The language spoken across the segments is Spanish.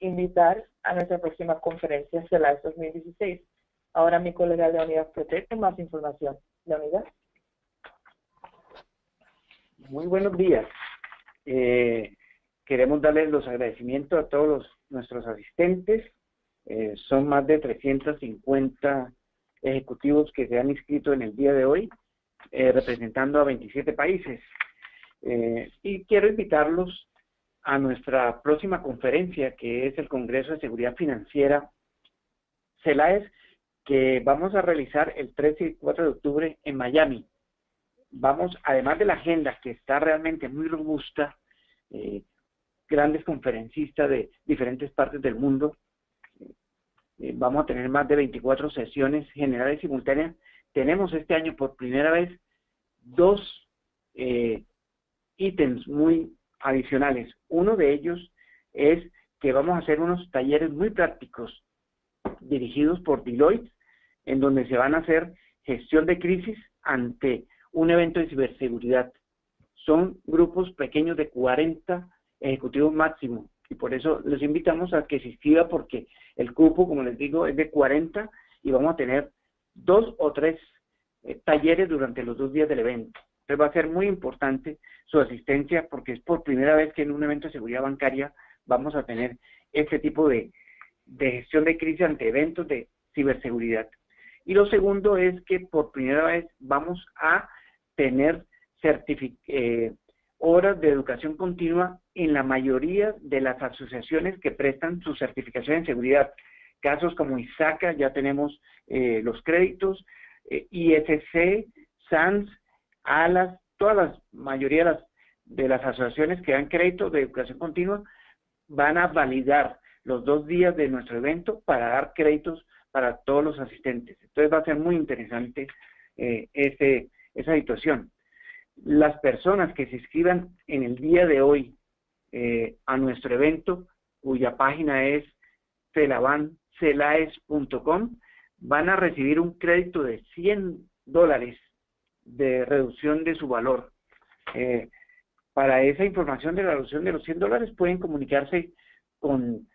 invitar a nuestra próxima conferencia CELAES 2016. Ahora mi colega Leonidas Pretel con más información. Leonidas. Muy buenos días. Queremos darles los agradecimientos a todos nuestros asistentes. Son más de 350 ejecutivos que se han inscrito en el día de hoy, representando a 27 países. Y quiero invitarlos a nuestra próxima conferencia, que es el Congreso de Seguridad Financiera CELAES, que vamos a realizar el 13 y 4 de octubre en Miami. Vamos, además de la agenda, que está realmente muy robusta, grandes conferencistas de diferentes partes del mundo, vamos a tener más de 24 sesiones generales simultáneas. Tenemos este año por primera vez dos ítems muy adicionales. Uno de ellos es que vamos a hacer unos talleres muy prácticos dirigidos por Deloitte, en donde se van a hacer gestión de crisis ante un evento de ciberseguridad. Son grupos pequeños de 40 ejecutivos máximo, y por eso les invitamos a que se inscriban, porque el cupo, como les digo, es de 40 y vamos a tener 2 o 3 talleres durante los 2 días del evento. Entonces va a ser muy importante su asistencia, porque es por primera vez que en un evento de seguridad bancaria vamos a tener este tipo de gestión de crisis ante eventos de ciberseguridad. Y lo segundo es que por primera vez vamos a tener horas de educación continua en la mayoría de las asociaciones que prestan su certificación en seguridad. Casos como ISACA, ya tenemos los créditos, ISC, SANS, ALAS, mayoría de las asociaciones que dan crédito de educación continua van a validar los 2 días de nuestro evento para dar créditos para todos los asistentes. Entonces va a ser muy interesante esa situación. Las personas que se inscriban en el día de hoy a nuestro evento, cuya página es celaes.com, van a recibir un crédito de $100 de reducción de su valor. Para esa información de la reducción de los $100 pueden comunicarse con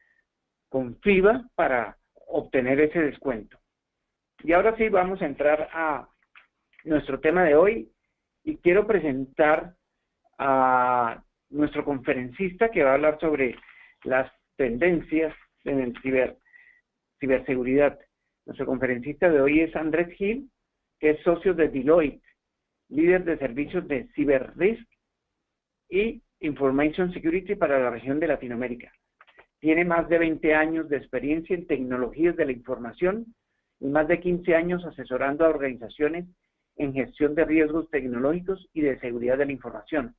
FIBA para obtener ese descuento. Y ahora sí vamos a entrar a nuestro tema de hoy, y quiero presentar a nuestro conferencista que va a hablar sobre las tendencias en el ciberseguridad. Nuestro conferencista de hoy es Andrés Gil, que es socio de Deloitte, líder de servicios de CyberRisk y Information Security para la región de Latinoamérica. Tiene más de 20 años de experiencia en tecnologías de la información y más de 15 años asesorando a organizaciones en gestión de riesgos tecnológicos y de seguridad de la información.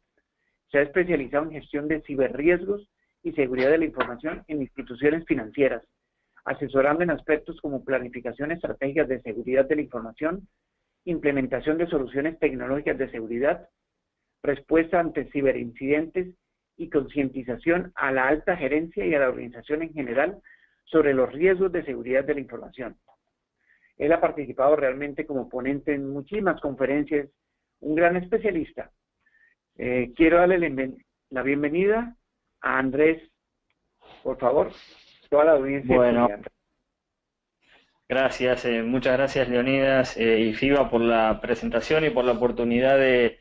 Se ha especializado en gestión de ciberriesgos y seguridad de la información en instituciones financieras, asesorando en aspectos como planificación estratégica de seguridad de la información, implementación de soluciones tecnológicas de seguridad, respuesta ante ciberincidentes y concientización a la alta gerencia y a la organización en general sobre los riesgos de seguridad de la información. Él ha participado realmente como ponente en muchísimas conferencias, un gran especialista. Quiero darle la bienvenida a Andrés, por favor, toda la audiencia. Bueno, gracias, muchas gracias Leonidas y FIBA por la presentación y por la oportunidad de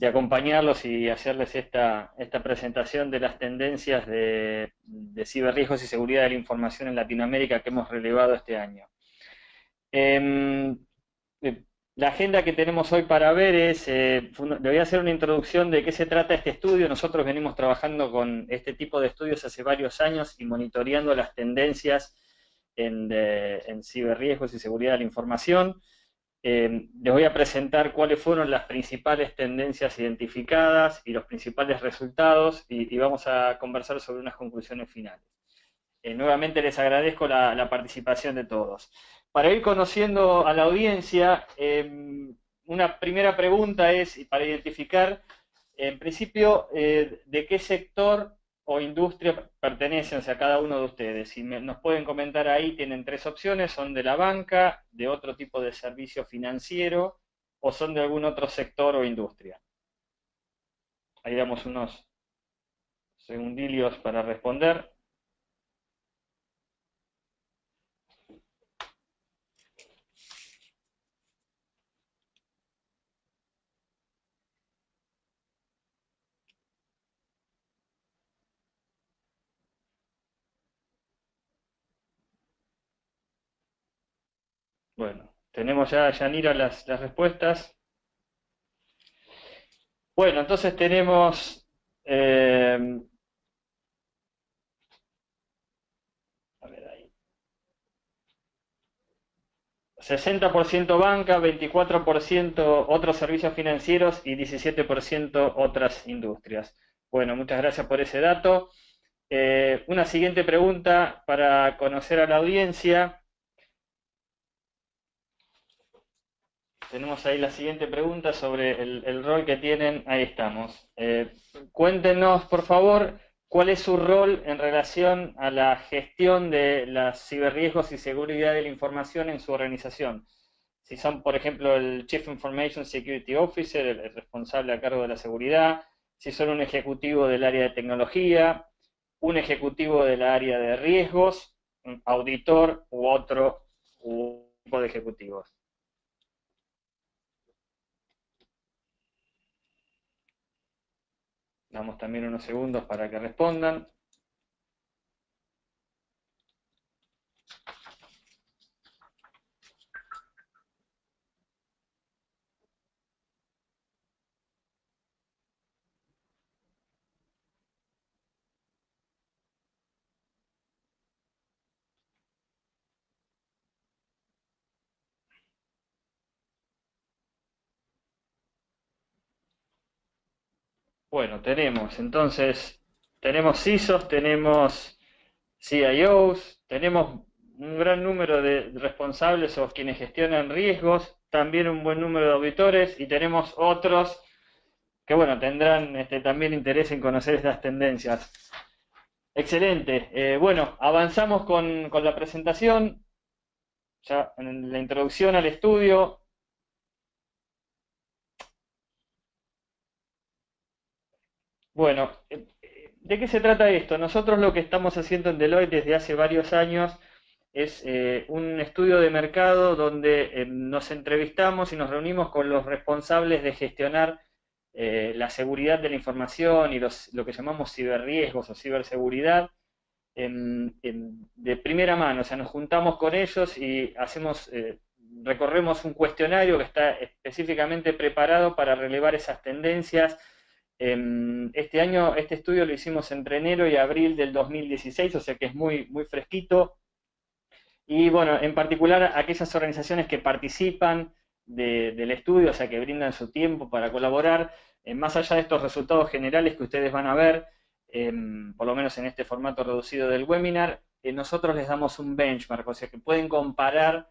acompañarlos y hacerles esta presentación de las tendencias de ciberriesgos y seguridad de la información en Latinoamérica que hemos relevado este año. La agenda que tenemos hoy para ver es, le voy a hacer una introducción de qué se trata este estudio. Nosotros venimos trabajando con este tipo de estudios hace varios años y monitoreando las tendencias en ciberriesgos y seguridad de la información. Les voy a presentar cuáles fueron las principales tendencias identificadas y los principales resultados, y vamos a conversar sobre unas conclusiones finales. Nuevamente les agradezco la participación de todos. Para ir conociendo a la audiencia, una primera pregunta es, para identificar, en principio, de qué sector o industria pertenecen, o sea, cada uno de ustedes. Si nos pueden comentar ahí, tienen 3 opciones: son de la banca, de otro tipo de servicio financiero, o son de algún otro sector o industria. Ahí damos unos segundillos para responder. Bueno, tenemos ya, Yanira, las respuestas. Bueno, entonces tenemos... a ver ahí. 60% banca, 24% otros servicios financieros y 17% otras industrias. Bueno, muchas gracias por ese dato. Una siguiente pregunta para conocer a la audiencia. Tenemos ahí la siguiente pregunta sobre el rol que tienen. Ahí estamos. Cuéntenos, por favor, cuál es su rol en relación a la gestión de los ciberriesgos y seguridad de la información en su organización. Si son, por ejemplo, el Chief Information Security Officer, el responsable a cargo de la seguridad, si son un ejecutivo del área de tecnología, un ejecutivo del área de riesgos, un auditor u otro tipo de ejecutivos. Damos también unos segundos para que respondan. Bueno, tenemos CISOs, tenemos CIOs, tenemos un gran número de responsables o quienes gestionan riesgos, también un buen número de auditores y tenemos otros que, bueno, tendrán también interés en conocer estas tendencias. Excelente. Bueno, avanzamos con la presentación, ya en la introducción al estudio. Bueno, ¿de qué se trata esto? Nosotros lo que estamos haciendo en Deloitte desde hace varios años es un estudio de mercado donde nos entrevistamos y nos reunimos con los responsables de gestionar la seguridad de la información y lo que llamamos ciberriesgos o ciberseguridad de primera mano. O sea, nos juntamos con ellos y recorremos un cuestionario que está específicamente preparado para relevar esas tendencias. Este año, este estudio lo hicimos entre enero y abril del 2016, o sea que es muy, muy fresquito. Y bueno, en particular aquellas organizaciones que participan del estudio, o sea que brindan su tiempo para colaborar, más allá de estos resultados generales que ustedes van a ver, por lo menos en este formato reducido del webinar, nosotros les damos un benchmark, o sea que pueden comparar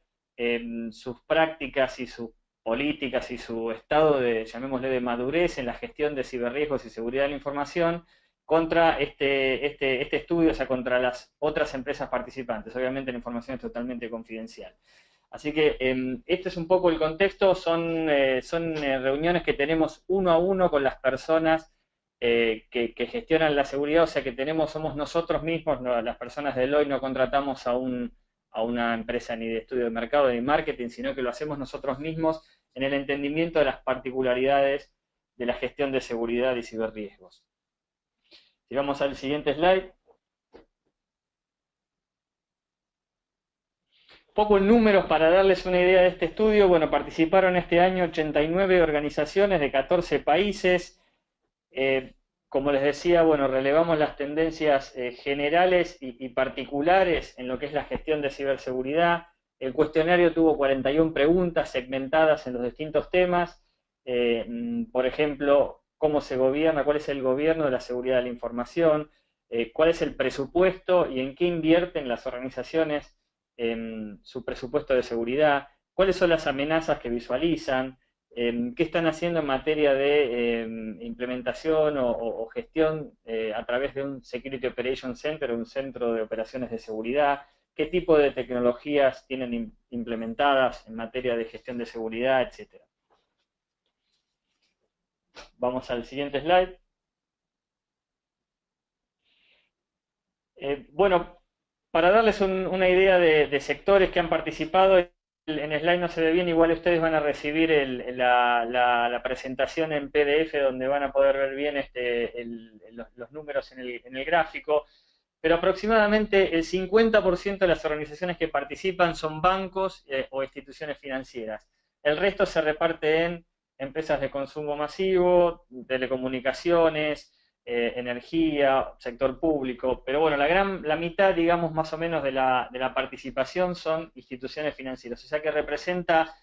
sus prácticas y sus políticas y su estado de, llamémosle, de madurez en la gestión de ciberriesgos y seguridad de la información contra este estudio, o sea, contra las otras empresas participantes. Obviamente la información es totalmente confidencial. Así que este es un poco el contexto, son reuniones que tenemos uno a uno con las personas que gestionan la seguridad, o sea que somos nosotros mismos, las personas de Deloitte no contratamos a una empresa ni de estudio de mercado ni de marketing, sino que lo hacemos nosotros mismos en el entendimiento de las particularidades de la gestión de seguridad y ciberriesgos. Si vamos al siguiente slide. Poco en números para darles una idea de este estudio. Bueno, participaron este año 89 organizaciones de 14 países. Como les decía, bueno, relevamos las tendencias generales y particulares en lo que es la gestión de ciberseguridad. El cuestionario tuvo 41 preguntas segmentadas en los distintos temas. Por ejemplo, cómo se gobierna, cuál es el gobierno de la seguridad de la información, cuál es el presupuesto y en qué invierten las organizaciones su presupuesto de seguridad, cuáles son las amenazas que visualizan, qué están haciendo en materia de implementación o gestión a través de un Security Operations Center, un centro de operaciones de seguridad, qué tipo de tecnologías tienen implementadas en materia de gestión de seguridad, etcétera. Vamos al siguiente slide. Bueno, para darles una idea de sectores que han participado, en el slide no se ve bien, igual ustedes van a recibir la presentación en PDF donde van a poder ver bien los números en el gráfico. pero aproximadamente el 50% de las organizaciones que participan son bancos o instituciones financieras. El resto se reparte en empresas de consumo masivo, telecomunicaciones, energía, sector público, pero bueno, la mitad, digamos, más o menos de la participación son instituciones financieras, o sea que representa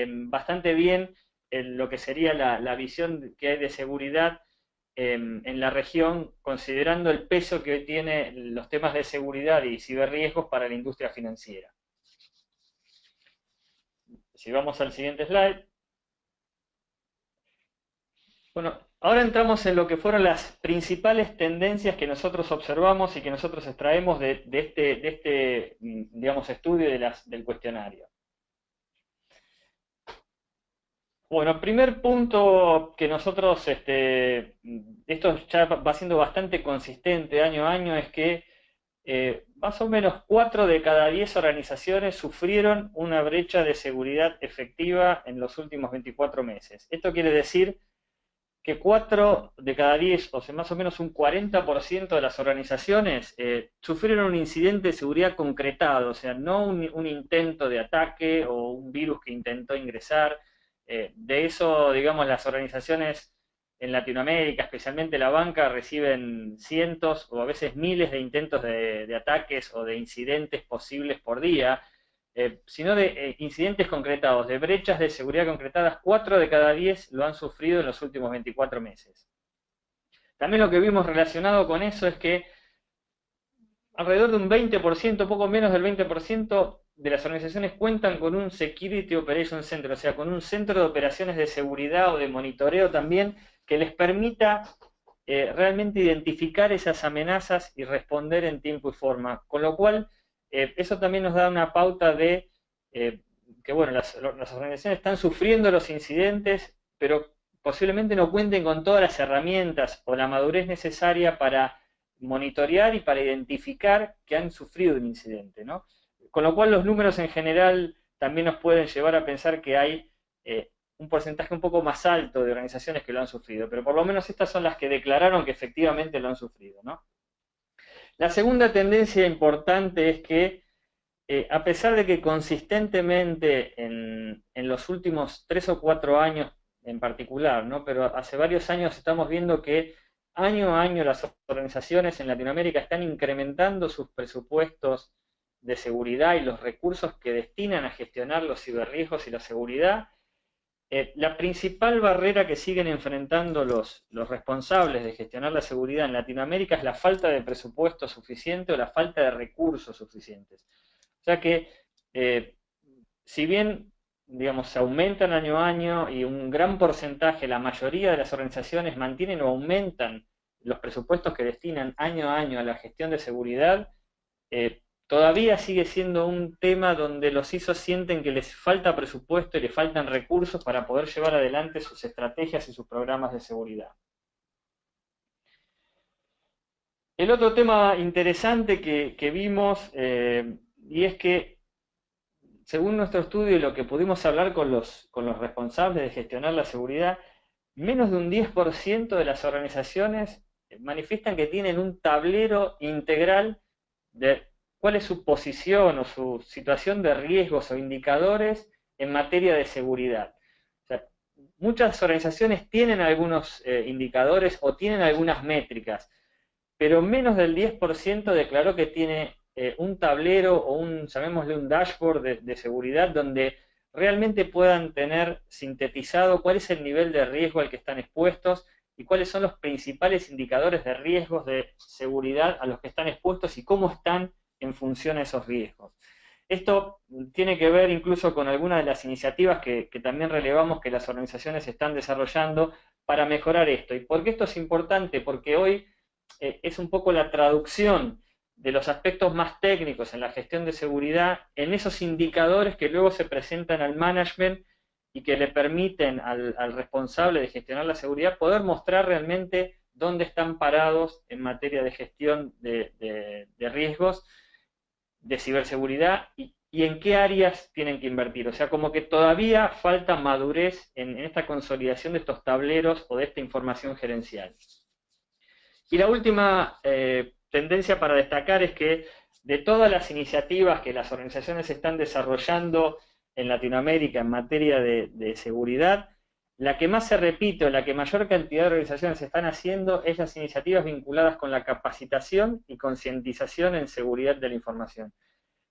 bastante bien lo que sería la visión que hay de seguridad en la región, considerando el peso que hoy tiene los temas de seguridad y ciberriesgos para la industria financiera. Si vamos al siguiente slide. Bueno, ahora entramos en lo que fueron las principales tendencias que nosotros observamos y que nosotros extraemos de este digamos, estudio del cuestionario. Bueno, el primer punto que nosotros, esto ya va siendo bastante consistente año a año, es que más o menos 4 de cada 10 organizaciones sufrieron una brecha de seguridad efectiva en los últimos 24 meses. Esto quiere decir que 4 de cada 10, o sea, más o menos un 40% de las organizaciones sufrieron un incidente de seguridad concretado, o sea, no un intento de ataque o un virus que intentó ingresar. De eso, digamos, las organizaciones en Latinoamérica, especialmente la banca, reciben cientos o a veces miles de intentos de ataques o de incidentes posibles por día, sino de incidentes concretados, de brechas de seguridad concretadas, 4 de cada 10 lo han sufrido en los últimos 24 meses. También lo que vimos relacionado con eso es que alrededor de un 20%, poco menos del 20%, de las organizaciones cuentan con un Security Operations Center, o sea, con un centro de operaciones de seguridad o de monitoreo también, que les permita realmente identificar esas amenazas y responder en tiempo y forma. Con lo cual, eso también nos da una pauta de que, bueno, las organizaciones están sufriendo los incidentes, pero posiblemente no cuenten con todas las herramientas o la madurez necesaria para monitorear y para identificar que han sufrido un incidente, ¿no? Con lo cual los números en general también nos pueden llevar a pensar que hay un porcentaje un poco más alto de organizaciones que lo han sufrido, pero por lo menos estas son las que declararon que efectivamente lo han sufrido, ¿no? La segunda tendencia importante es que a pesar de que consistentemente en los últimos 3 o 4 años en particular, ¿no? Pero hace varios años estamos viendo que año a año las organizaciones en Latinoamérica están incrementando sus presupuestos de seguridad y los recursos que destinan a gestionar los ciberriesgos y la seguridad. La principal barrera que siguen enfrentando los responsables de gestionar la seguridad en Latinoamérica es la falta de presupuesto suficiente o la falta de recursos suficientes. O sea que, si bien, digamos, se aumentan año a año y un gran porcentaje, la mayoría de las organizaciones mantienen o aumentan los presupuestos que destinan año a año a la gestión de seguridad, todavía sigue siendo un tema donde los ISO sienten que les falta presupuesto y les faltan recursos para poder llevar adelante sus estrategias y sus programas de seguridad. El otro tema interesante que vimos, y es que, según nuestro estudio y lo que pudimos hablar con los responsables de gestionar la seguridad, menos de un 10% de las organizaciones manifiestan que tienen un tablero integral de cuál es su posición o su situación de riesgos o indicadores en materia de seguridad. O sea, muchas organizaciones tienen algunos indicadores o tienen algunas métricas, pero menos del 10% declaró que tiene un tablero o llamémosle un dashboard de seguridad donde realmente puedan tener sintetizado cuál es el nivel de riesgo al que están expuestos y cuáles son los principales indicadores de riesgos de seguridad a los que están expuestos y cómo están en función a esos riesgos. Esto tiene que ver incluso con algunas de las iniciativas que también relevamos que las organizaciones están desarrollando para mejorar esto. ¿Y por qué esto es importante? Porque hoy es un poco la traducción de los aspectos más técnicos en la gestión de seguridad en esos indicadores que luego se presentan al management y que le permiten al responsable de gestionar la seguridad poder mostrar realmente dónde están parados en materia de gestión de riesgos de ciberseguridad y en qué áreas tienen que invertir. O sea, como que todavía falta madurez en esta consolidación de estos tableros o de esta información gerencial. Y la última tendencia para destacar es que de todas las iniciativas que las organizaciones están desarrollando en Latinoamérica en materia de seguridad, la que más se repite o la que mayor cantidad de organizaciones están haciendo es las iniciativas vinculadas con la capacitación y concientización en seguridad de la información.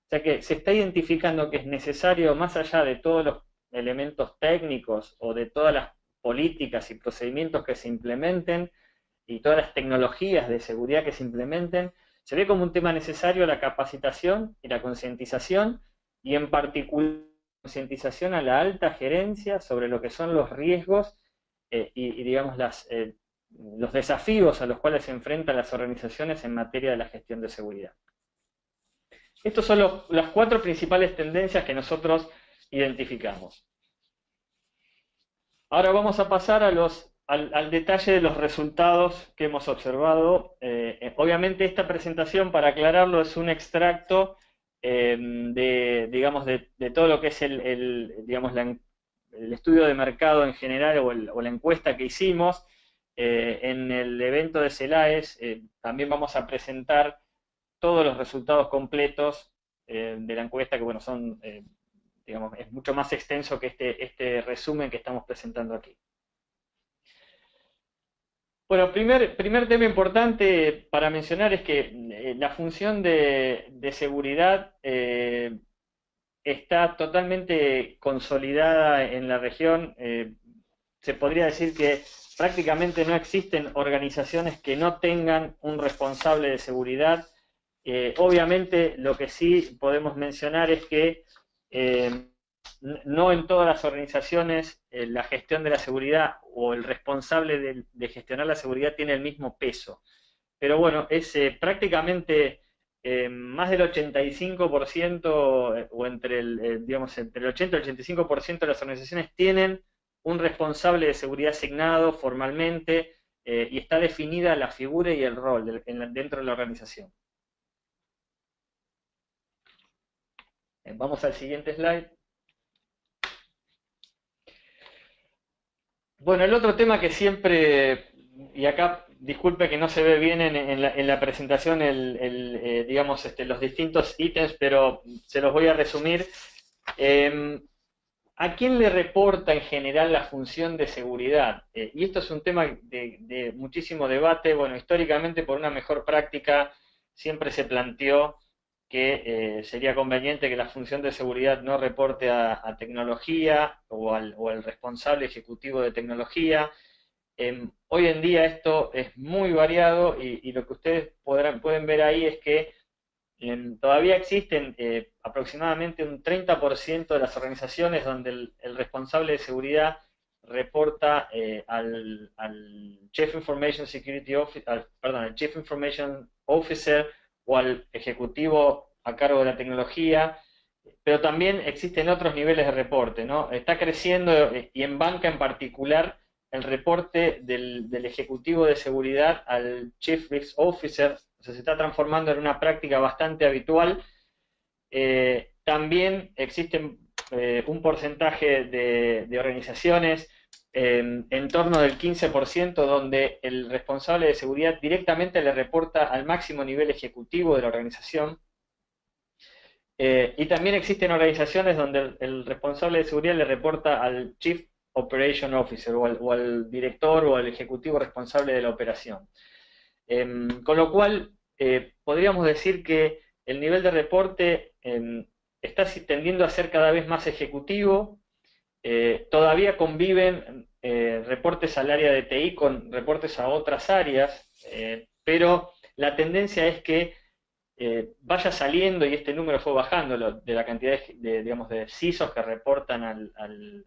O sea que se está identificando que es necesario, más allá de todos los elementos técnicos o de todas las políticas y procedimientos que se implementen y todas las tecnologías de seguridad que se implementen, se ve como un tema necesario la capacitación y la concientización, y en particular concientización a la alta gerencia sobre lo que son los riesgos y digamos los desafíos a los cuales se enfrentan las organizaciones en materia de la gestión de seguridad. Estas son las 4 principales tendencias que nosotros identificamos. Ahora vamos a pasar al detalle de los resultados que hemos observado. Obviamente esta presentación, para aclararlo, es un extracto de todo lo que es el estudio de mercado en general o la encuesta que hicimos. En el evento de CELAES también vamos a presentar todos los resultados completos de la encuesta, que bueno, son, es mucho más extenso que este resumen que estamos presentando aquí. Bueno, primer tema importante para mencionar es que la función de seguridad está totalmente consolidada en la región. Se podría decir que prácticamente no existen organizaciones que no tengan un responsable de seguridad. Obviamente lo que sí podemos mencionar es que no en todas las organizaciones la gestión de la seguridad o el responsable de gestionar la seguridad tiene el mismo peso. Pero bueno, es prácticamente más del 85% o entre entre el 80 y el 85% de las organizaciones tienen un responsable de seguridad asignado formalmente y está definida la figura y el rol dentro de la organización. Vamos al siguiente slide. Bueno, el otro tema que siempre, y acá disculpe que no se ve bien en la presentación los distintos ítems, pero se los voy a resumir. ¿A quién le reporta en general la función de seguridad? Y esto es un tema de muchísimo debate. Bueno, históricamente por una mejor práctica siempre se planteó que sería conveniente que la función de seguridad no reporte a tecnología o al responsable ejecutivo de tecnología. Hoy en día esto es muy variado y lo que ustedes pueden ver ahí es que todavía existen aproximadamente un 30% de las organizaciones donde el responsable de seguridad reporta al Chief Information Security Officer, al Chief Information Officer o al ejecutivo a cargo de la tecnología, pero también existen otros niveles de reporte, ¿no? Está creciendo, y en banca en particular, el reporte del ejecutivo de seguridad al Chief Risk Officer. O sea, se está transformando en una práctica bastante habitual. También existen un porcentaje de organizaciones en torno del 15% donde el responsable de seguridad directamente le reporta al máximo nivel ejecutivo de la organización. Y también existen organizaciones donde el responsable de seguridad le reporta al Chief Operation Officer o al director o al ejecutivo responsable de la operación. Con lo cual, podríamos decir que el nivel de reporte está tendiendo a ser cada vez más ejecutivo. Todavía conviven reportes al área de TI con reportes a otras áreas, pero la tendencia es que vaya saliendo, y este número fue bajando, de la cantidad de CISOs que reportan al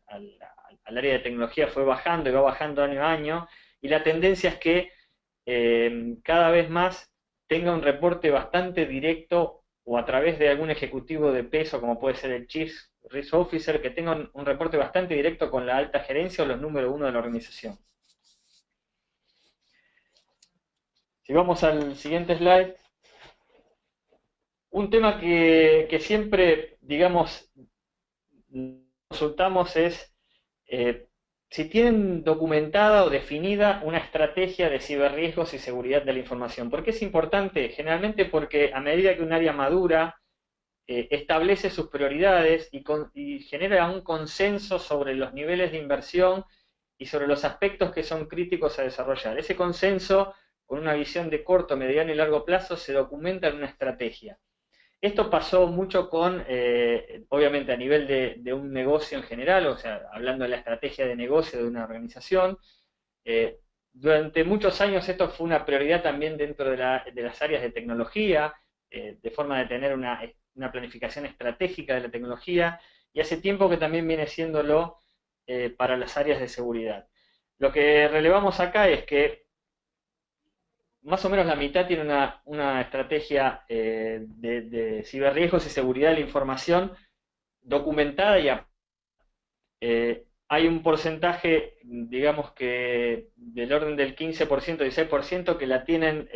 área de tecnología fue bajando y va bajando año a año, y la tendencia es que cada vez más tenga un reporte bastante directo o a través de algún ejecutivo de peso, como puede ser el Chief Risk Officer, que tenga un reporte bastante directo con la alta gerencia o los número 1 de la organización. Si vamos al siguiente slide, un tema que siempre, digamos, consultamos es si tienen documentada o definida una estrategia de ciberriesgos y seguridad de la información. ¿Por qué es importante? Generalmente porque a medida que un área madura, establece sus prioridades y genera un consenso sobre los niveles de inversión y sobre los aspectos que son críticos a desarrollar. Ese consenso, con una visión de corto, mediano y largo plazo, se documenta en una estrategia. Esto pasó mucho con, obviamente a nivel de un negocio en general, o sea, hablando de la estrategia de negocio de una organización. Durante muchos años esto fue una prioridad también dentro de las áreas de tecnología, de forma de tener una planificación estratégica de la tecnología, y hace tiempo que también viene siéndolo para las áreas de seguridad. Lo que relevamos acá es que más o menos la mitad tiene una estrategia de ciberriesgos y seguridad de la información documentada y hay un porcentaje, digamos que del orden del 15%, 16% que la tienen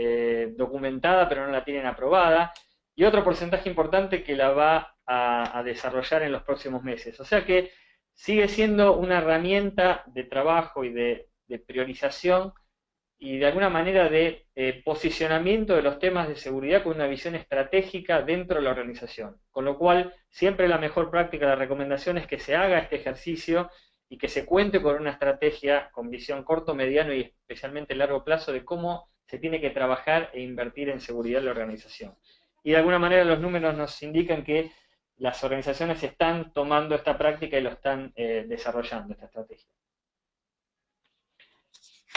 documentada pero no la tienen aprobada, y otro porcentaje importante que la va a desarrollar en los próximos meses. O sea que sigue siendo una herramienta de trabajo y de priorización y de alguna manera de posicionamiento de los temas de seguridad con una visión estratégica dentro de la organización. Con lo cual, siempre la mejor práctica, la recomendación es que se haga este ejercicio y que se cuente con una estrategia con visión corto, mediano y especialmente largo plazo de cómo se tiene que trabajar e invertir en seguridad en la organización. Y de alguna manera los números nos indican que las organizaciones están tomando esta práctica y lo están desarrollando, esta estrategia.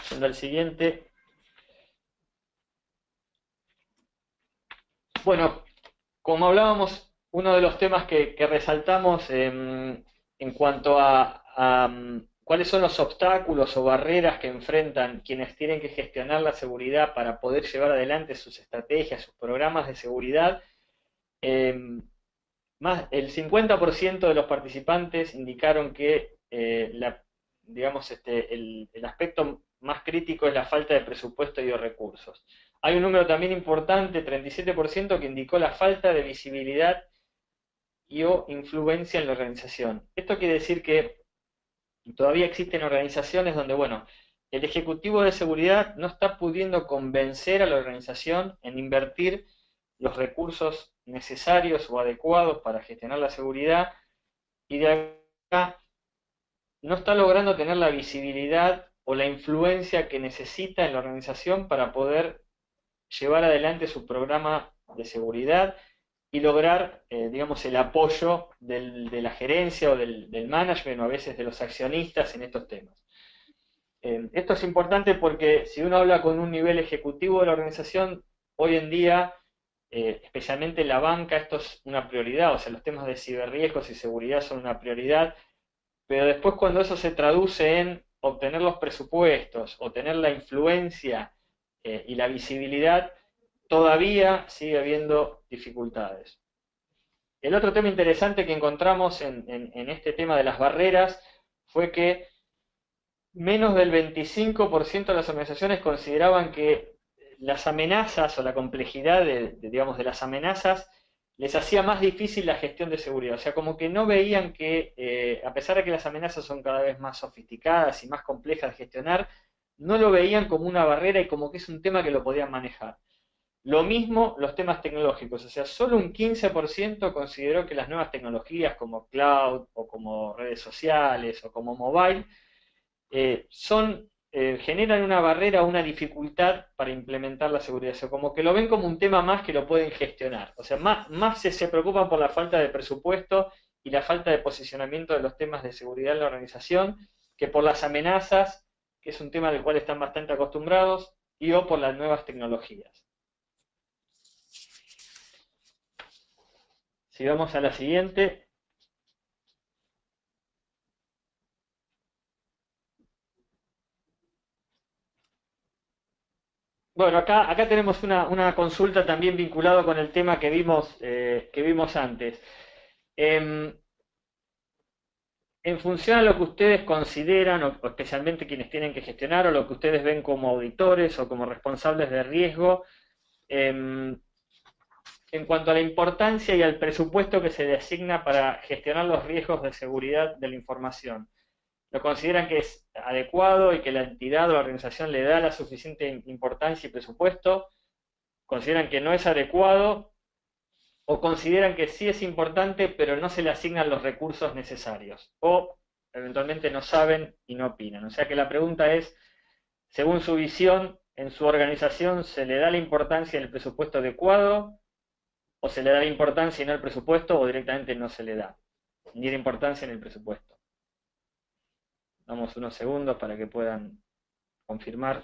Yendo al siguiente. Bueno, como hablábamos, uno de los temas que resaltamos en cuanto a cuáles son los obstáculos o barreras que enfrentan quienes tienen que gestionar la seguridad para poder llevar adelante sus estrategias, sus programas de seguridad, más el 50% de los participantes indicaron que digamos, el aspecto más crítico es la falta de presupuesto y de recursos. Hay un número también importante, 37%, que indicó la falta de visibilidad y o influencia en la organización. Esto quiere decir que todavía existen organizaciones donde, bueno, el ejecutivo de seguridad no está pudiendo convencer a la organización en invertir los recursos necesarios o adecuados para gestionar la seguridad, y de acá no está logrando tener la visibilidad o la influencia que necesita en la organización para poder llevar adelante su programa de seguridad y lograr, digamos, el apoyo de la gerencia o del management o a veces de los accionistas en estos temas. Esto es importante porque si uno habla con un nivel ejecutivo de la organización, hoy en día, especialmente en la banca, esto es una prioridad, o sea, los temas de ciberriesgos y seguridad son una prioridad, pero después cuando eso se traduce en obtener los presupuestos o tener la influencia y la visibilidad, todavía sigue habiendo dificultades. El otro tema interesante que encontramos en este tema de las barreras fue que menos del 25% de las organizaciones consideraban que las amenazas o la complejidad digamos, de las amenazas les hacía más difícil la gestión de seguridad. O sea, como que no veían que, a pesar de que las amenazas son cada vez más sofisticadas y más complejas de gestionar, no lo veían como una barrera y como que es un tema que lo podían manejar. Lo mismo los temas tecnológicos, o sea, solo un 15% consideró que las nuevas tecnologías como cloud o como redes sociales o como mobile generan una barrera o una dificultad para implementar la seguridad. O sea, como que lo ven como un tema más que lo pueden gestionar. O sea, más se preocupan por la falta de presupuesto y la falta de posicionamiento de los temas de seguridad en la organización que por las amenazas, que es un tema al cual están bastante acostumbrados, y o por las nuevas tecnologías. Si vamos a la siguiente. Bueno, acá tenemos una consulta también vinculada con el tema que vimos antes. En función a lo que ustedes consideran, o especialmente quienes tienen que gestionar, o lo que ustedes ven como auditores o como responsables de riesgo, en cuanto a la importancia y al presupuesto que se le asigna para gestionar los riesgos de seguridad de la información, lo consideran que es adecuado y que la entidad o la organización le da la suficiente importancia y presupuesto, consideran que no es adecuado, o consideran que sí es importante, pero no se le asignan los recursos necesarios, o eventualmente no saben y no opinan. O sea que la pregunta es, según su visión, en su organización, ¿se le da la importancia en el presupuesto adecuado, o se le da la importancia y no el presupuesto, o directamente no se le da ni la importancia en el presupuesto? Damos unos segundos para que puedan confirmar.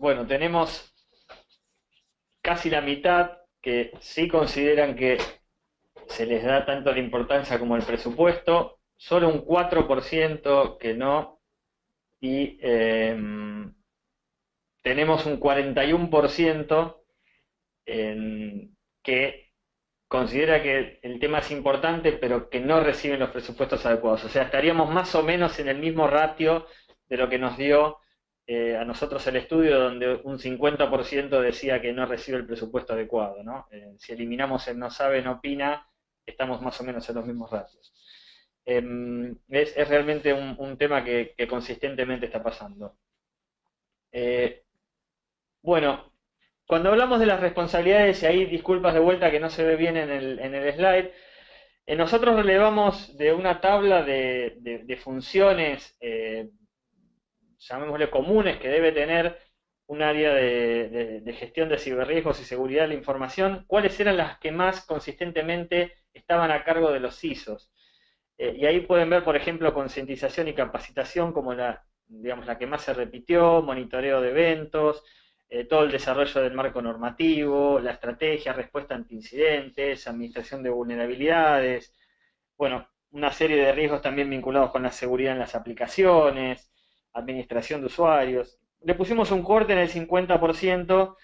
Bueno, tenemos casi la mitad que sí consideran que se les da tanto la importancia como el presupuesto, solo un 4% que no, y tenemos un 41% que considera que el tema es importante, pero que no reciben los presupuestos adecuados. O sea, estaríamos más o menos en el mismo ratio de lo que nos dio a nosotros el estudio, donde un 50% decía que no recibe el presupuesto adecuado, ¿no? Si eliminamos el no sabe, no opina, estamos más o menos en los mismos ratios. Es realmente un tema que consistentemente está pasando. Bueno, cuando hablamos de las responsabilidades, y ahí disculpas de vuelta que no se ve bien en el slide, nosotros relevamos de una tabla de funciones, llamémosle comunes, que debe tener un área de gestión de ciberriesgos y seguridad de la información, cuáles eran las que más consistentemente estaban a cargo de los CISOs. Y ahí pueden ver, por ejemplo, concientización y capacitación como digamos, la que más se repitió, monitoreo de eventos, todo el desarrollo del marco normativo, la estrategia, respuesta ante incidentes, administración de vulnerabilidades, bueno, una serie de riesgos también vinculados con la seguridad en las aplicaciones, administración de usuarios. Le pusimos un corte en el 50%,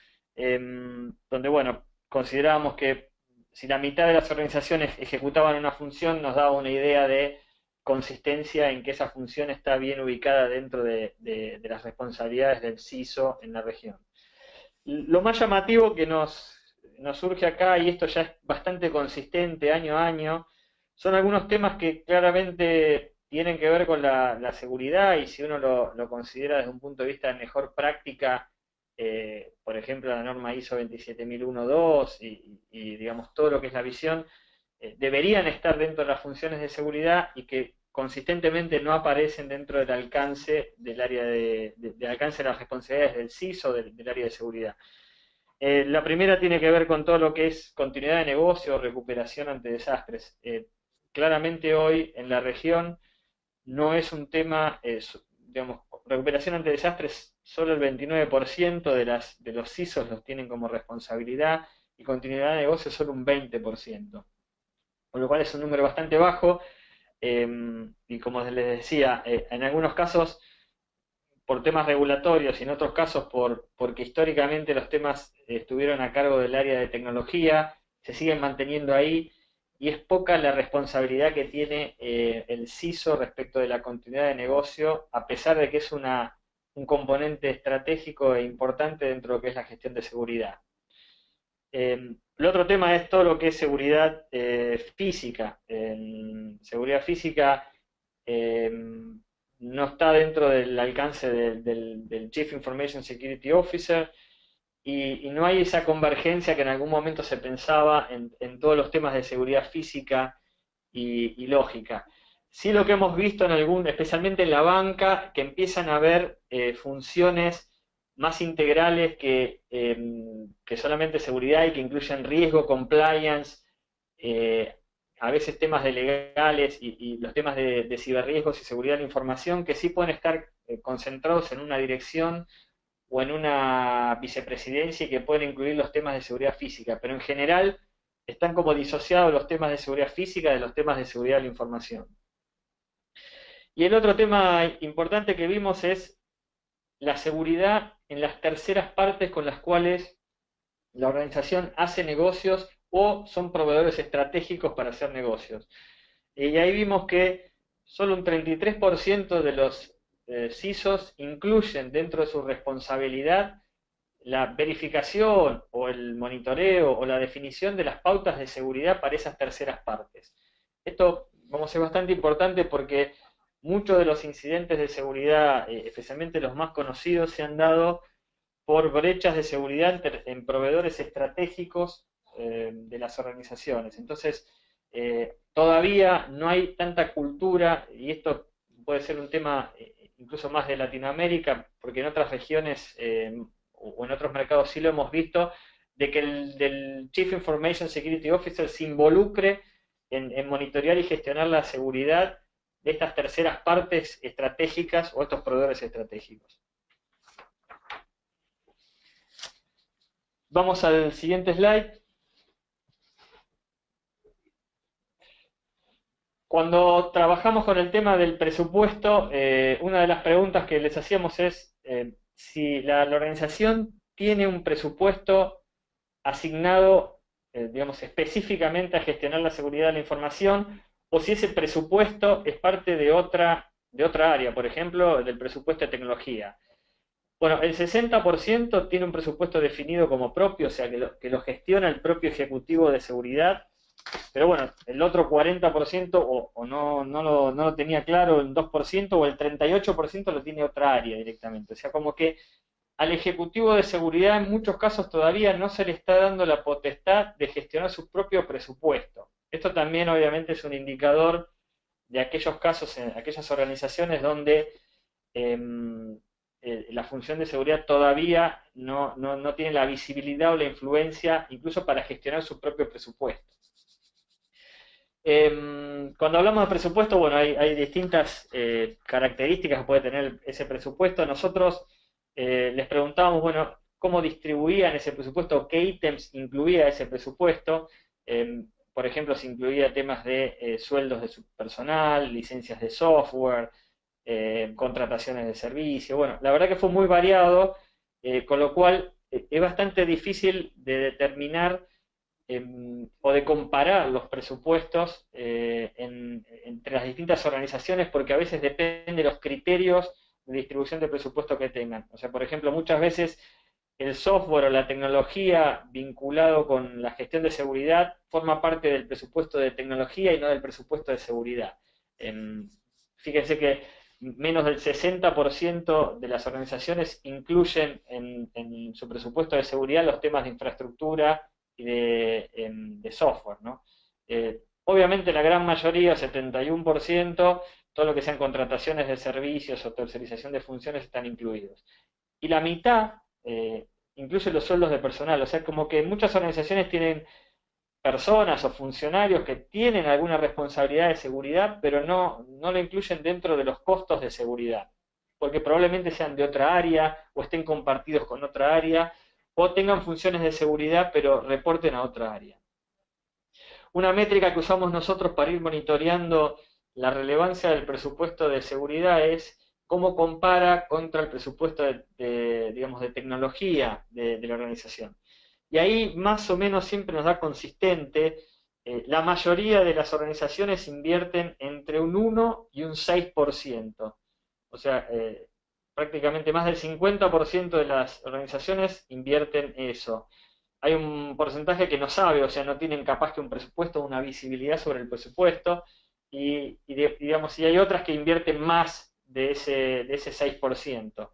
donde, bueno, considerábamos que si la mitad de las organizaciones ejecutaban una función, nos daba una idea de consistencia en que esa función está bien ubicada dentro de las responsabilidades del CISO en la región. Lo más llamativo que nos surge acá, y esto ya es bastante consistente año a año, son algunos temas que claramente tienen que ver con la seguridad, y si uno lo considera desde un punto de vista de mejor práctica, por ejemplo la norma ISO 27001-2 y digamos todo lo que es la visión, deberían estar dentro de las funciones de seguridad y que consistentemente no aparecen dentro del alcance del área del alcance de las responsabilidades del CISO del área de seguridad. La primera tiene que ver con todo lo que es continuidad de negocio o recuperación ante desastres. Claramente hoy en la región no es un tema, digamos, recuperación ante desastres, solo el 29% de los CISOs los tienen como responsabilidad, y continuidad de negocio solo un 20%. Con lo cual es un número bastante bajo, y como les decía, en algunos casos por temas regulatorios y en otros casos porque históricamente los temas estuvieron a cargo del área de tecnología, se siguen manteniendo ahí, y es poca la responsabilidad que tiene el CISO respecto de la continuidad de negocio, a pesar de que es un componente estratégico e importante dentro de lo que es la gestión de seguridad. El otro tema es todo lo que es seguridad física. Seguridad física no está dentro del alcance del Chief Information Security Officer, y no hay esa convergencia que en algún momento se pensaba en todos los temas de seguridad física y lógica. Sí, lo que hemos visto especialmente en la banca, que empiezan a haber funciones más integrales que solamente seguridad, y que incluyen riesgo, compliance, a veces temas de legales y los temas de ciberriesgos y seguridad de la información, que sí pueden estar concentrados en una dirección o en una vicepresidencia, y que pueden incluir los temas de seguridad física, pero en general están como disociados los temas de seguridad física de los temas de seguridad de la información. Y el otro tema importante que vimos es la seguridad en las terceras partes con las cuales la organización hace negocios o son proveedores estratégicos para hacer negocios. Y ahí vimos que solo un 33% de los CISOs incluyen dentro de su responsabilidad la verificación o el monitoreo o la definición de las pautas de seguridad para esas terceras partes. Esto, vamos a ser bastante importante porque muchos de los incidentes de seguridad, especialmente los más conocidos, se han dado por brechas de seguridad en proveedores estratégicos de las organizaciones. Entonces, todavía no hay tanta cultura, y esto puede ser un tema incluso más de Latinoamérica, porque en otras regiones o en otros mercados sí lo hemos visto, de que el Chief Information Security Officer se involucre en monitorear y gestionar la seguridad de estas terceras partes estratégicas o estos proveedores estratégicos. Vamos al siguiente slide. Cuando trabajamos con el tema del presupuesto, una de las preguntas que les hacíamos es si la organización tiene un presupuesto asignado, digamos, específicamente a gestionar la seguridad de la información, o si ese presupuesto es parte de otra área, por ejemplo, del presupuesto de tecnología. Bueno, el 60% tiene un presupuesto definido como propio, o sea, que lo gestiona el propio ejecutivo de seguridad, pero bueno, el otro 40% o no lo tenía claro, el 2% o el 38% lo tiene otra área directamente. O sea, como que al ejecutivo de seguridad en muchos casos todavía no se le está dando la potestad de gestionar su propio presupuesto. Esto también obviamente es un indicador de aquellos casos, en aquellas organizaciones donde la función de seguridad todavía no tiene la visibilidad o la influencia incluso para gestionar su propio presupuesto. Cuando hablamos de presupuesto, bueno, hay distintas características que puede tener ese presupuesto. Nosotros les preguntábamos, bueno, cómo distribuían ese presupuesto, qué ítems incluía ese presupuesto. Por ejemplo, si incluía temas de sueldos de su personal, licencias de software, contrataciones de servicio. Bueno, la verdad que fue muy variado, con lo cual es bastante difícil de determinar o de comparar los presupuestos entre las distintas organizaciones, porque a veces depende de los criterios de distribución de presupuesto que tengan. O sea, por ejemplo, muchas veces el software o la tecnología vinculado con la gestión de seguridad forma parte del presupuesto de tecnología y no del presupuesto de seguridad. Fíjense que menos del 60% de las organizaciones incluyen en su presupuesto de seguridad los temas de infraestructura y de software, ¿no? Obviamente la gran mayoría, 71%, todo lo que sean contrataciones de servicios o tercerización de funciones están incluidos. Y la mitad incluye los sueldos de personal, o sea, como que muchas organizaciones tienen personas o funcionarios que tienen alguna responsabilidad de seguridad, pero no lo incluyen dentro de los costos de seguridad, porque probablemente sean de otra área o estén compartidos con otra área, o tengan funciones de seguridad pero reporten a otra área. Una métrica que usamos nosotros para ir monitoreando la relevancia del presupuesto de seguridad es cómo compara contra el presupuesto digamos, de tecnología de la organización. Y ahí más o menos siempre nos da consistente, la mayoría de las organizaciones invierten entre un 1 y un 6%. O sea, prácticamente más del 50% de las organizaciones invierten eso. Hay un porcentaje que no sabe, o sea, no tienen capaz que un presupuesto o una visibilidad sobre el presupuesto, digamos, y hay otras que invierten más de ese 6%.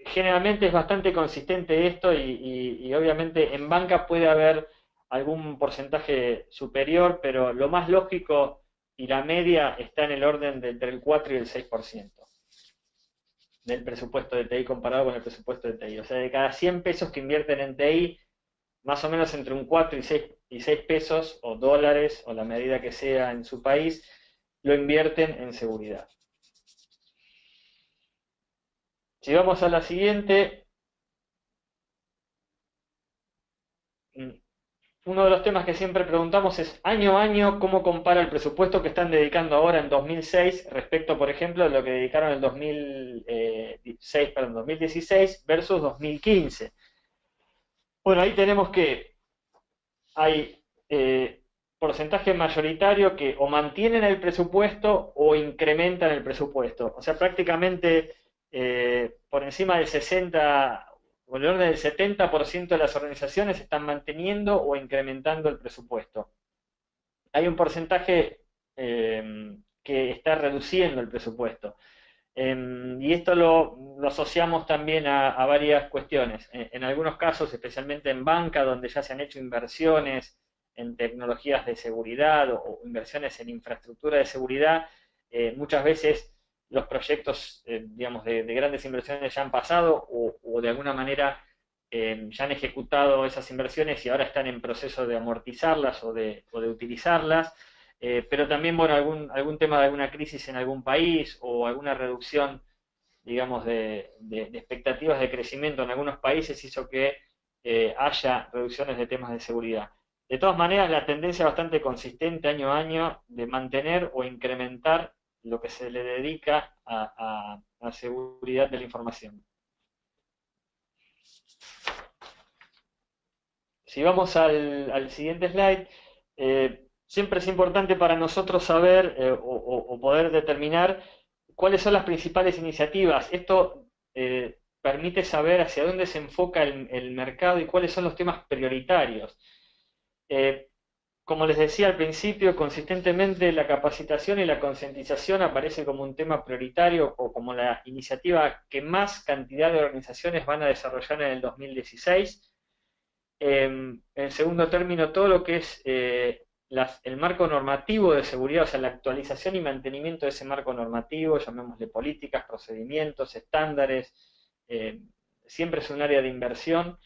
Generalmente es bastante consistente esto y obviamente en banca puede haber algún porcentaje superior, pero lo más lógico y la media está en el orden de entre el 4 y el 6% del presupuesto de TI comparado con el presupuesto de TI. O sea, de cada 100 pesos que invierten en TI, más o menos entre un 4 y 6 pesos o dólares, o la medida que sea en su país, lo invierten en seguridad. Si vamos a la siguiente, uno de los temas que siempre preguntamos es, año a año, ¿cómo compara el presupuesto que están dedicando ahora en 2006 respecto, por ejemplo, a lo que dedicaron en 2016 versus 2015? Bueno, ahí tenemos que hay porcentaje mayoritario que o mantienen el presupuesto o incrementan el presupuesto. O sea, prácticamente por encima del 60 o el orden del 70% de las organizaciones están manteniendo o incrementando el presupuesto. Hay un porcentaje que está reduciendo el presupuesto. Y esto lo asociamos también a varias cuestiones. En algunos casos, especialmente en banca, donde ya se han hecho inversiones en tecnologías de seguridad o inversiones en infraestructura de seguridad, muchas veces los proyectos, digamos, de grandes inversiones ya han pasado o de alguna manera ya han ejecutado esas inversiones y ahora están en proceso de amortizarlas o de utilizarlas. Pero también, bueno, algún tema de alguna crisis en algún país o alguna reducción, digamos, de expectativas de crecimiento en algunos países hizo que haya reducciones de temas de seguridad. De todas maneras, la tendencia bastante consistente año a año de mantener o incrementar lo que se le dedica a seguridad de la información. Si vamos al siguiente slide, siempre es importante para nosotros saber o poder determinar cuáles son las principales iniciativas. Esto permite saber hacia dónde se enfoca el mercado y cuáles son los temas prioritarios. Como les decía al principio, consistentemente la capacitación y la concientización aparece como un tema prioritario o como la iniciativa que más cantidad de organizaciones van a desarrollar en el 2016. En segundo término, todo lo que es el marco normativo de seguridad, o sea, la actualización y mantenimiento de ese marco normativo, llamémosle políticas, procedimientos, estándares, siempre es un área de inversión.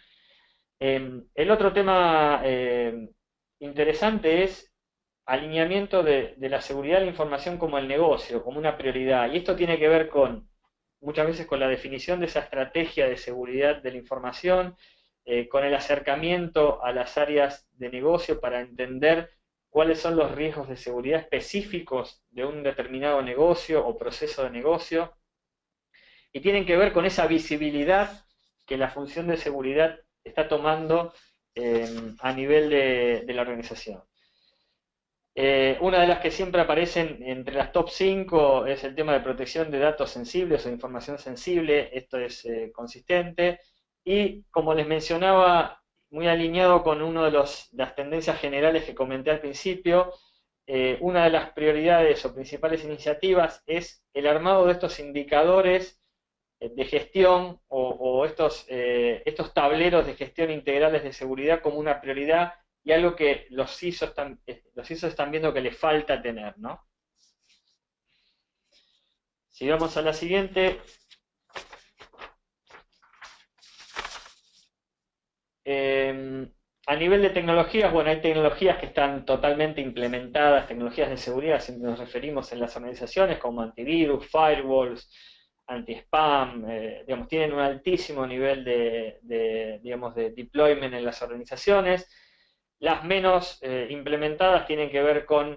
El otro tema interesante es alineamiento de la seguridad de la información como el negocio, como una prioridad. Y esto tiene que ver muchas veces con la definición de esa estrategia de seguridad de la información, con el acercamiento a las áreas de negocio para entender cuáles son los riesgos de seguridad específicos de un determinado negocio o proceso de negocio, y tienen que ver con esa visibilidad que la función de seguridad está tomando a nivel de la organización. Una de las que siempre aparecen entre las top 5 es el tema de protección de datos sensibles o información sensible. Esto es consistente. Y como les mencionaba, muy alineado con una de las tendencias generales que comenté al principio, una de las prioridades o principales iniciativas es el armado de estos indicadores de gestión o estos tableros de gestión integrales de seguridad como una prioridad y algo que los ISO están viendo que les falta tener, ¿no? Si vamos a la siguiente. A nivel de tecnologías, bueno, hay tecnologías que están totalmente implementadas, tecnologías de seguridad, siempre nos referimos en las organizaciones como antivirus, firewalls, anti-spam, digamos, tienen un altísimo nivel digamos, de deployment en las organizaciones. Las menos implementadas tienen que ver con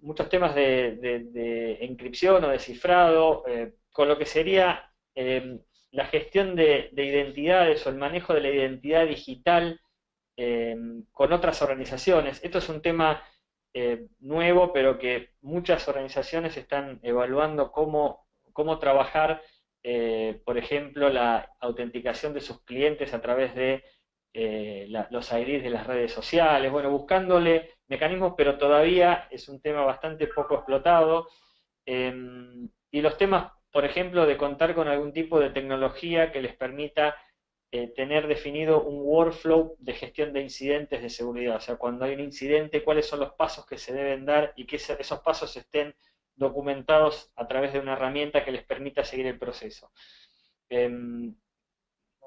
muchos temas de encripción o de cifrado, con lo que sería la gestión de identidades o el manejo de la identidad digital con otras organizaciones. Esto es un tema nuevo, pero que muchas organizaciones están evaluando cómo trabajar, por ejemplo, la autenticación de sus clientes a través de los IDs de las redes sociales, bueno, buscándole mecanismos, pero todavía es un tema bastante poco explotado. Y los temas, por ejemplo, de contar con algún tipo de tecnología que les permita tener definido un workflow de gestión de incidentes de seguridad. O sea, cuando hay un incidente, cuáles son los pasos que se deben dar y que esos pasos estén documentados a través de una herramienta que les permita seguir el proceso.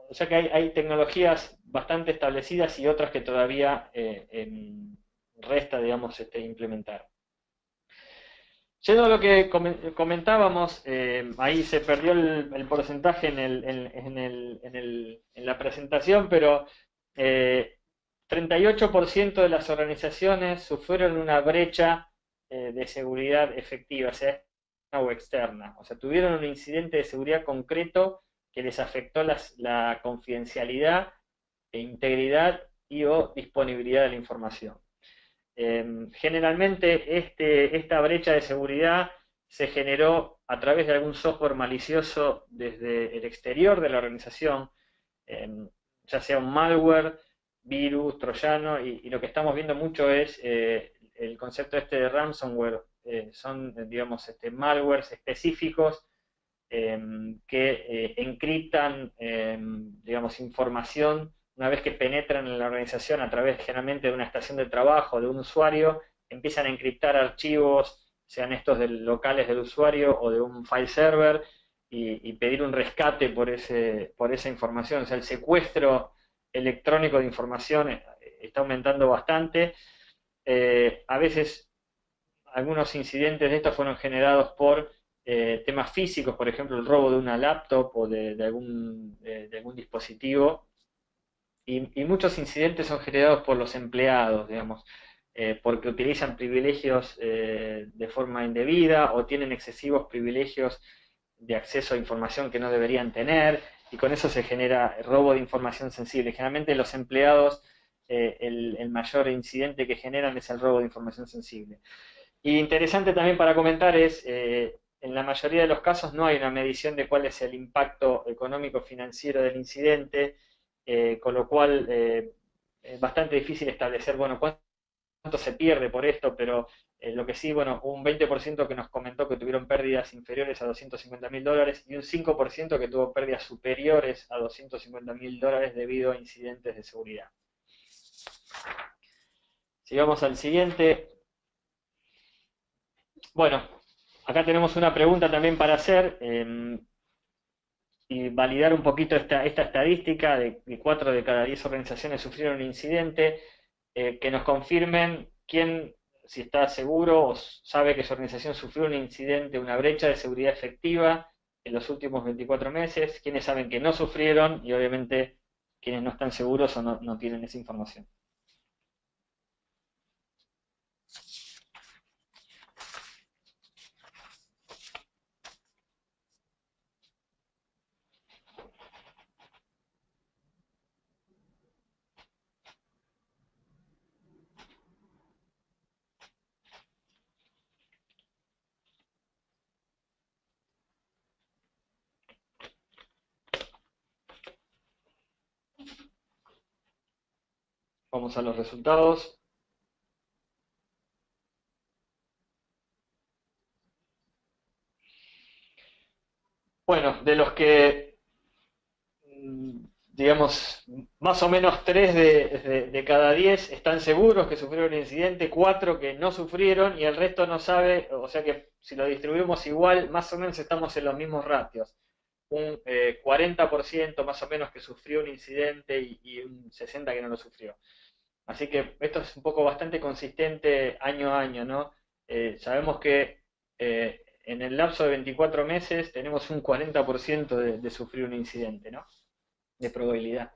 O sea que hay tecnologías bastante establecidas y otras que todavía resta, digamos, implementar. Yendo a lo que comentábamos, ahí se perdió el porcentaje en la presentación, pero 38% de las organizaciones sufrieron una brecha de seguridad efectiva, sea externa o externa. O sea, tuvieron un incidente de seguridad concreto que les afectó la confidencialidad e integridad y o disponibilidad de la información. Generalmente esta brecha de seguridad se generó a través de algún software malicioso desde el exterior de la organización, ya sea un malware, virus, troyano, y lo que estamos viendo mucho es el concepto de ransomware. Son, digamos, malwares específicos que encriptan, digamos, información una vez que penetran en la organización a través generalmente de una estación de trabajo, de un usuario, empiezan a encriptar archivos, sean estos locales del usuario o de un file server, y pedir un rescate por esa información. O sea, el secuestro electrónico de información está aumentando bastante. A veces algunos incidentes de estos fueron generados por temas físicos, por ejemplo, el robo de una laptop o de algún dispositivo. Y muchos incidentes son generados por los empleados, digamos, porque utilizan privilegios de forma indebida o tienen excesivos privilegios de acceso a información que no deberían tener, y con eso se genera robo de información sensible. Generalmente los empleados, el mayor incidente que generan es el robo de información sensible. Y interesante también para comentar es, en la mayoría de los casos no hay una medición de cuál es el impacto económico financiero del incidente, con lo cual es bastante difícil establecer, bueno, cuánto se pierde por esto, pero lo que sí, bueno, un 20% que nos comentó que tuvieron pérdidas inferiores a $250.000 y un 5% que tuvo pérdidas superiores a $250.000 debido a incidentes de seguridad. Sigamos al siguiente. Bueno, acá tenemos una pregunta también para hacer y validar un poquito esta estadística de 4 de cada 10 organizaciones sufrieron un incidente, que nos confirmen quién, si está seguro o sabe que su organización sufrió un incidente, una brecha de seguridad efectiva en los últimos 24 meses, quiénes saben que no sufrieron y obviamente quienes no están seguros o no tienen esa información. Vamos a los resultados. Bueno, de los que, digamos, más o menos 3 de cada 10 están seguros que sufrieron un incidente, 4 que no sufrieron y el resto no sabe, o sea que si lo distribuimos igual, más o menos estamos en los mismos ratios. Un 40% más o menos que sufrió un incidente y un 60% que no lo sufrió. Así que esto es un poco bastante consistente año a año, ¿no? Sabemos que en el lapso de 24 meses tenemos un 40% de sufrir un incidente, ¿no? De probabilidad.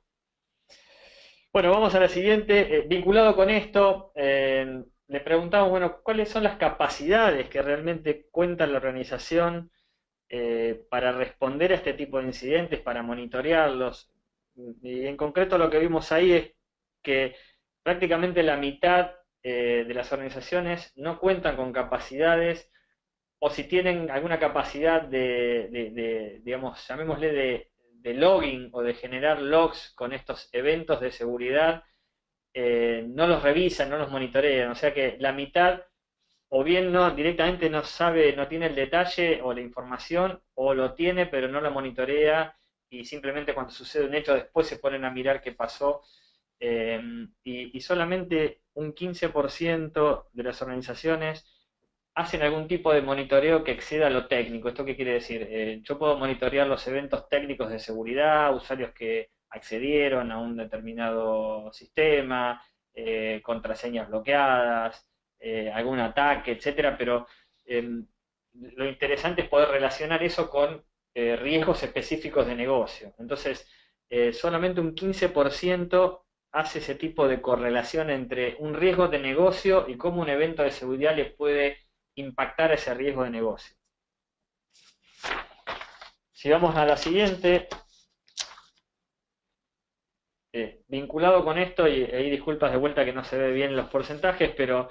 Bueno, vamos a la siguiente. Vinculado con esto, le preguntamos, bueno, ¿cuáles son las capacidades que realmente cuenta la organización para responder a este tipo de incidentes, para monitorearlos? Y en concreto lo que vimos ahí es que prácticamente la mitad de las organizaciones no cuentan con capacidades, o si tienen alguna capacidad digamos, llamémosle de logging o de generar logs con estos eventos de seguridad, no los revisan, no los monitorean. O sea que la mitad o bien directamente no sabe, no tiene el detalle o la información, o lo tiene pero no la monitorea, y simplemente cuando sucede un hecho después se ponen a mirar qué pasó. Y solamente un 15% de las organizaciones hacen algún tipo de monitoreo que exceda lo técnico. ¿Esto qué quiere decir? Yo puedo monitorear los eventos técnicos de seguridad, usuarios que accedieron a un determinado sistema, contraseñas bloqueadas, algún ataque, etcétera, pero lo interesante es poder relacionar eso con riesgos específicos de negocio. Entonces, solamente un 15% hace ese tipo de correlación entre un riesgo de negocio y cómo un evento de seguridad le puede impactar ese riesgo de negocio. Si vamos a la siguiente, vinculado con esto, y ahí disculpas de vuelta que no se ve bien los porcentajes, pero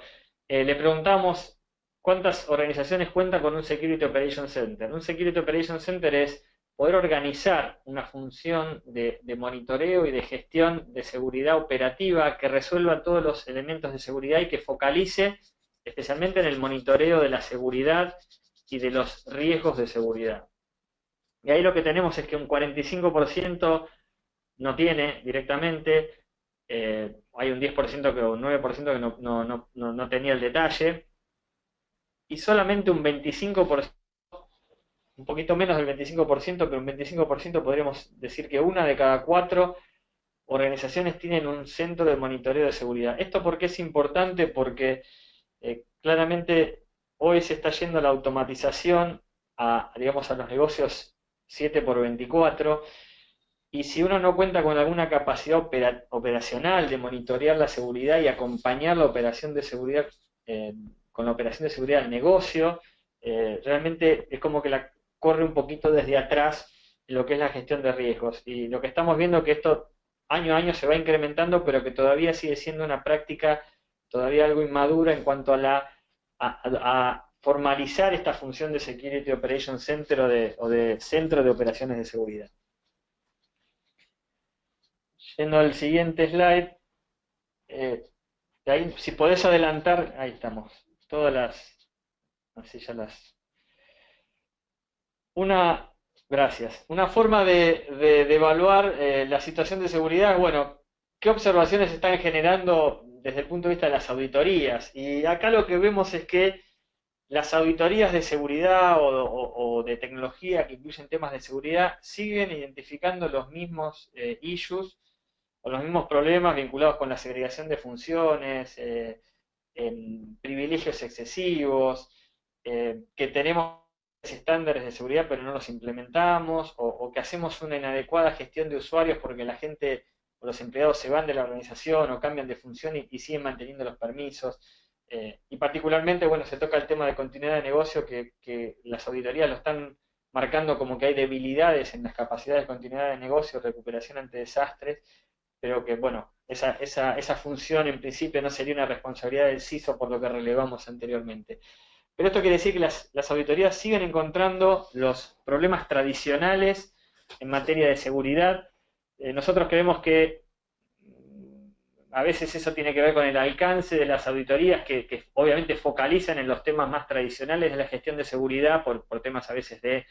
le preguntamos cuántas organizaciones cuentan con un Security Operations Center. Un Security Operations Center es poder organizar una función de monitoreo y de gestión de seguridad operativa que resuelva todos los elementos de seguridad y que focalice especialmente en el monitoreo de la seguridad y de los riesgos de seguridad. Y ahí lo que tenemos es que un 45% no tiene directamente, hay un 10% que, o un 9% que no tenía el detalle, y solamente un 25%, un poquito menos del 25%, pero un 25% podríamos decir que una de cada 4 organizaciones tienen un centro de monitoreo de seguridad. ¿Esto por qué es importante? Porque claramente hoy se está yendo la automatización digamos, a los negocios 7x24, y si uno no cuenta con alguna capacidad operacional de monitorear la seguridad y acompañar la operación de seguridad con la operación de seguridad del negocio, realmente es como que la corre un poquito desde atrás en lo que es la gestión de riesgos. Y lo que estamos viendo es que esto año a año se va incrementando, pero que todavía sigue siendo una práctica todavía algo inmadura en cuanto a formalizar esta función de Security Operations Center o de centro de operaciones de seguridad. Yendo al siguiente slide, ahí, si podés adelantar, ahí estamos, todas las, así ya las... Gracias. Una forma de evaluar la situación de seguridad, bueno, ¿qué observaciones están generando desde el punto de vista de las auditorías? Y acá lo que vemos es que las auditorías de seguridad o de tecnología que incluyen temas de seguridad siguen identificando los mismos issues o los mismos problemas vinculados con la segregación de funciones, privilegios excesivos, que tenemos estándares de seguridad pero no los implementamos, o que hacemos una inadecuada gestión de usuarios porque la gente o los empleados se van de la organización o cambian de función y siguen manteniendo los permisos. Y particularmente, bueno, se toca el tema de continuidad de negocio, que las auditorías lo están marcando como que hay debilidades en las capacidades de continuidad de negocio, recuperación ante desastres, pero que, bueno, esa función en principio no sería una responsabilidad del CISO por lo que relevamos anteriormente. Pero esto quiere decir que las auditorías siguen encontrando los problemas tradicionales en materia de seguridad. Nosotros creemos que a veces eso tiene que ver con el alcance de las auditorías que obviamente focalizan en los temas más tradicionales de la gestión de seguridad por temas a veces de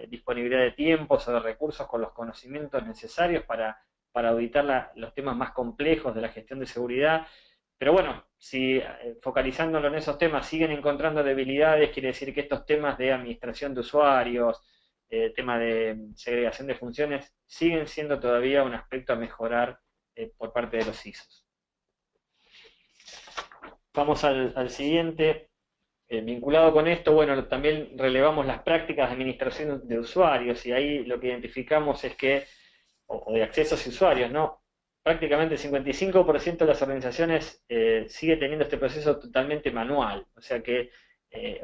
disponibilidad de tiempos o de recursos con los conocimientos necesarios para auditar los temas más complejos de la gestión de seguridad. Pero bueno, si focalizándolo en esos temas siguen encontrando debilidades, quiere decir que estos temas de administración de usuarios, tema de segregación de funciones, siguen siendo todavía un aspecto a mejorar por parte de los CISOs. Vamos al siguiente. Vinculado con esto, bueno, también relevamos las prácticas de administración de usuarios, y ahí lo que identificamos es que, o de accesos a usuarios, ¿no? Prácticamente el 55% de las organizaciones sigue teniendo este proceso totalmente manual, o sea que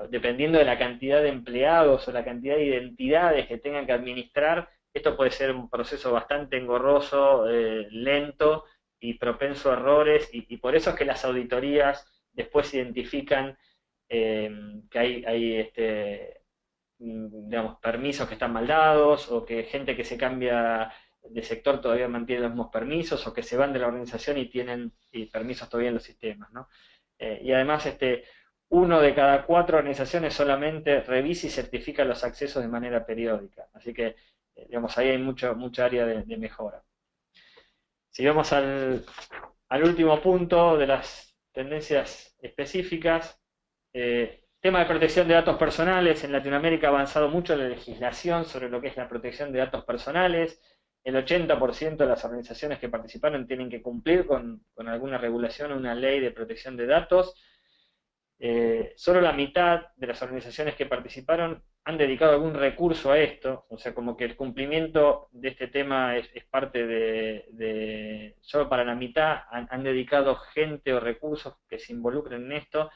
dependiendo de la cantidad de empleados o la cantidad de identidades que tengan que administrar, esto puede ser un proceso bastante engorroso, lento y propenso a errores, y por eso es que las auditorías después identifican que hay digamos, permisos que están mal dados, o que gente que se cambia de sector todavía mantiene los mismos permisos, o que se van de la organización y tienen permisos todavía en los sistemas, ¿no? Y además, 1 de cada 4 organizaciones solamente revisa y certifica los accesos de manera periódica. Así que, digamos, ahí hay mucha área de mejora. Si vamos al último punto de las tendencias específicas, tema de protección de datos personales. En Latinoamérica ha avanzado mucho la legislación sobre lo que es la protección de datos personales. El 80% de las organizaciones que participaron tienen que cumplir con alguna regulación o una ley de protección de datos. Solo la mitad de las organizaciones que participaron han dedicado algún recurso a esto, o sea, como que el cumplimiento de este tema es parte solo para la mitad han dedicado gente o recursos que se involucren en esto.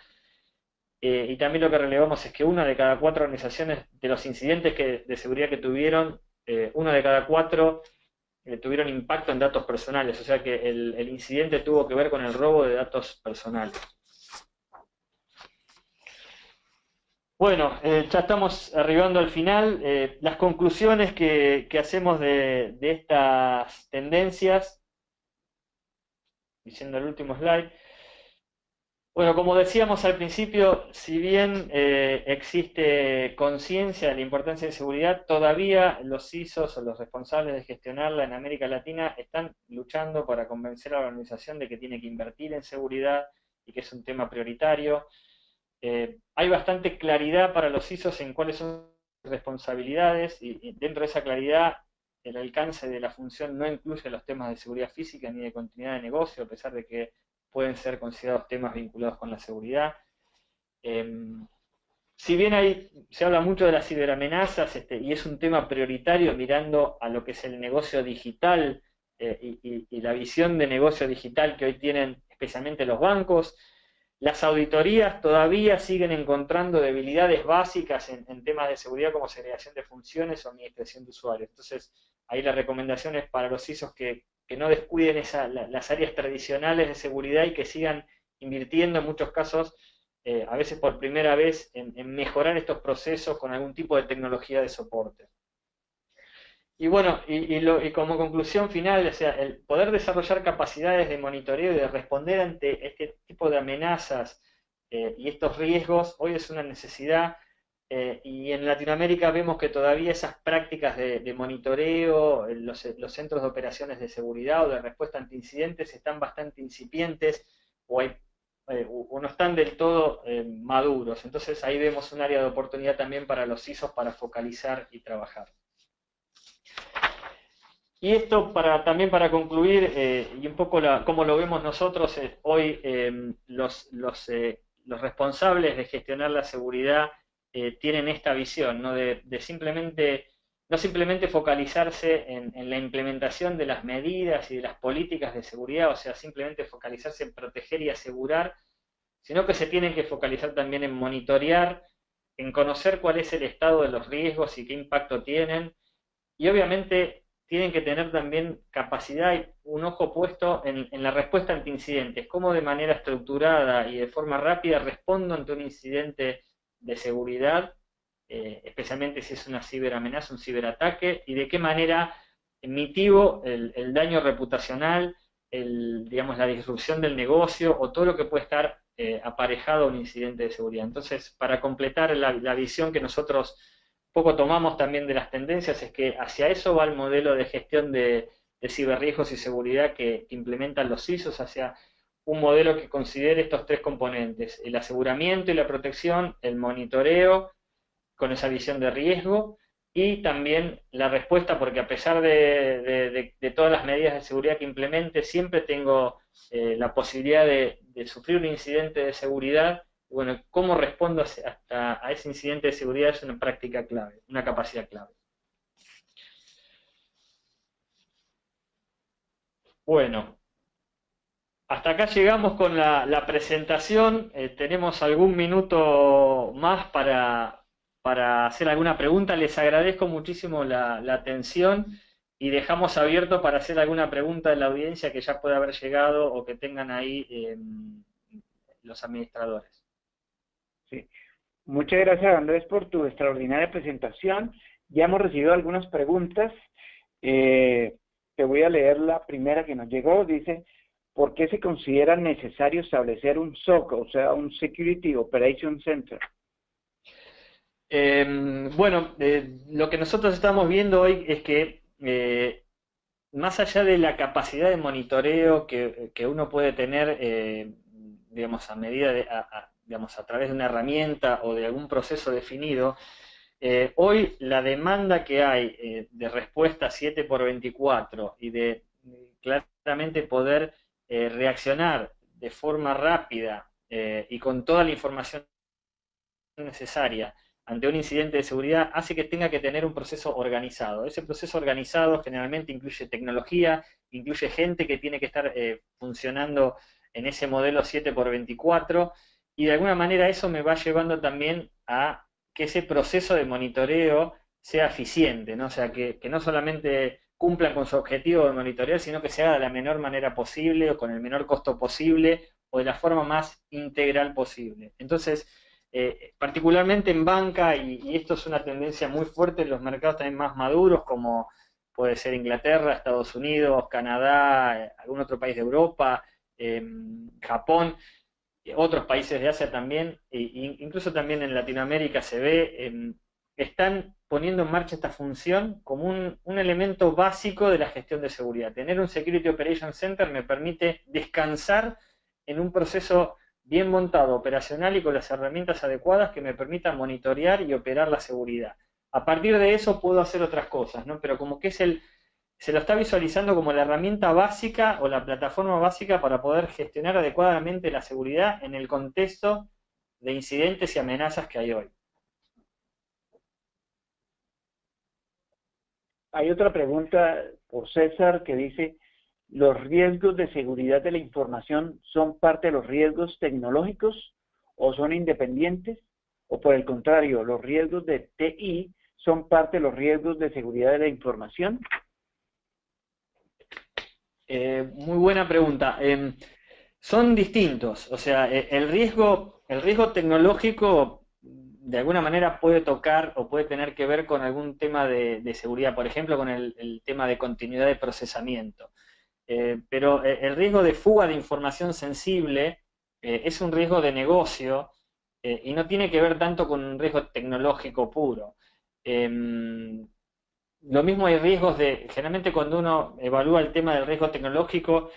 Y también lo que relevamos es que una de cada 4 organizaciones, de los incidentes de seguridad que tuvieron, una de cada 4 tuvieron impacto en datos personales, o sea que el incidente tuvo que ver con el robo de datos personales. Bueno, ya estamos arribando al final. Las conclusiones que hacemos de estas tendencias, diciendo el último slide. Bueno, como decíamos al principio, si bien existe conciencia de la importancia de seguridad, todavía los CISOs o los responsables de gestionarla en América Latina están luchando para convencer a la organización de que tiene que invertir en seguridad y que es un tema prioritario. Hay bastante claridad para los CISOs en cuáles son sus responsabilidades y dentro de esa claridad el alcance de la función no incluye los temas de seguridad física ni de continuidad de negocio, a pesar de que pueden ser considerados temas vinculados con la seguridad. Si bien se habla mucho de las ciberamenazas y es un tema prioritario mirando a lo que es el negocio digital y la visión de negocio digital que hoy tienen especialmente los bancos, las auditorías todavía siguen encontrando debilidades básicas en temas de seguridad como segregación de funciones o administración de usuarios. Entonces, ahí la recomendación es para los CISOs que no descuiden las áreas tradicionales de seguridad y que sigan invirtiendo en muchos casos, a veces por primera vez, en mejorar estos procesos con algún tipo de tecnología de soporte. Y bueno, y como conclusión final, o sea, el poder desarrollar capacidades de monitoreo y de responder ante este tipo de amenazas y estos riesgos, hoy es una necesidad, y en Latinoamérica vemos que todavía esas prácticas de monitoreo, los centros de operaciones de seguridad o de respuesta ante incidentes están bastante incipientes o no están del todo maduros. Entonces ahí vemos un área de oportunidad también para los CISOs para focalizar y trabajar. Y esto también para concluir, y un poco cómo lo vemos nosotros, hoy los responsables de gestionar la seguridad tienen esta visión, ¿no? de no simplemente focalizarse en la implementación de las medidas y de las políticas de seguridad, o sea, simplemente focalizarse en proteger y asegurar, sino que se tienen que focalizar también en monitorear, en conocer cuál es el estado de los riesgos y qué impacto tienen, y obviamente tienen que tener también capacidad y un ojo puesto en la respuesta ante incidentes, cómo de manera estructurada y de forma rápida respondo ante un incidente de seguridad, especialmente si es una ciberamenaza, un ciberataque, y de qué manera mitigo el daño reputacional, digamos, la disrupción del negocio o todo lo que puede estar aparejado a un incidente de seguridad. Entonces, para completar la visión que nosotros poco tomamos también de las tendencias, es que hacia eso va el modelo de gestión de ciberriesgos y seguridad que implementan los CISOs, hacia un modelo que considere estos 3 componentes: el aseguramiento y la protección, el monitoreo con esa visión de riesgo y también la respuesta, porque a pesar de todas las medidas de seguridad que implemente, siempre tengo la posibilidad de sufrir un incidente de seguridad. Bueno, cómo respondo a ese incidente de seguridad es una práctica clave, una capacidad clave. Bueno, hasta acá llegamos con la presentación. Tenemos algún minuto más para hacer alguna pregunta. Les agradezco muchísimo la atención y dejamos abierto para hacer alguna pregunta de la audiencia que ya pueda haber llegado o que tengan ahí los administradores. Sí. Muchas gracias, Andrés, por tu extraordinaria presentación. Ya hemos recibido algunas preguntas. Te voy a leer la primera que nos llegó. Dice, ¿por qué se considera necesario establecer un SOC, o sea, un Security Operation Center? Bueno, lo que nosotros estamos viendo hoy es que más allá de la capacidad de monitoreo que uno puede tener, digamos, a medida digamos, a través de una herramienta o de algún proceso definido, hoy la demanda que hay de respuesta 7x24 y de claramente poder reaccionar de forma rápida y con toda la información necesaria ante un incidente de seguridad hace que tenga que tener un proceso organizado. Ese proceso organizado generalmente incluye tecnología, incluye gente que tiene que estar funcionando en ese modelo 7x24, y de alguna manera eso me va llevando también a que ese proceso de monitoreo sea eficiente, ¿no? O sea, que no solamente cumplan con su objetivo de monitorear, sino que se haga de la menor manera posible, o con el menor costo posible, o de la forma más integral posible. Entonces, particularmente en banca, y esto es una tendencia muy fuerte en los mercados también más maduros, como puede ser Inglaterra, Estados Unidos, Canadá, algún otro país de Europa, Japón, otros países de Asia también, incluso también en Latinoamérica se ve, están poniendo en marcha esta función como un elemento básico de la gestión de seguridad. Tener un Security Operations Center me permite descansar en un proceso bien montado, operacional y con las herramientas adecuadas que me permitan monitorear y operar la seguridad. A partir de eso puedo hacer otras cosas, ¿no? Pero como que se lo está visualizando como la herramienta básica o la plataforma básica para poder gestionar adecuadamente la seguridad en el contexto de incidentes y amenazas que hay hoy. Hay otra pregunta por César que dice, ¿los riesgos de seguridad de la información son parte de los riesgos tecnológicos o son independientes? O por el contrario, ¿los riesgos de TI son parte de los riesgos de seguridad de la información? Muy buena pregunta. Son distintos, o sea, el riesgo tecnológico de alguna manera puede tocar o puede tener que ver con algún tema de seguridad, por ejemplo, con el tema de continuidad de procesamiento. Pero el riesgo de fuga de información sensible es un riesgo de negocio y no tiene que ver tanto con un riesgo tecnológico puro. Lo mismo hay riesgos generalmente cuando uno evalúa el tema del riesgo tecnológico,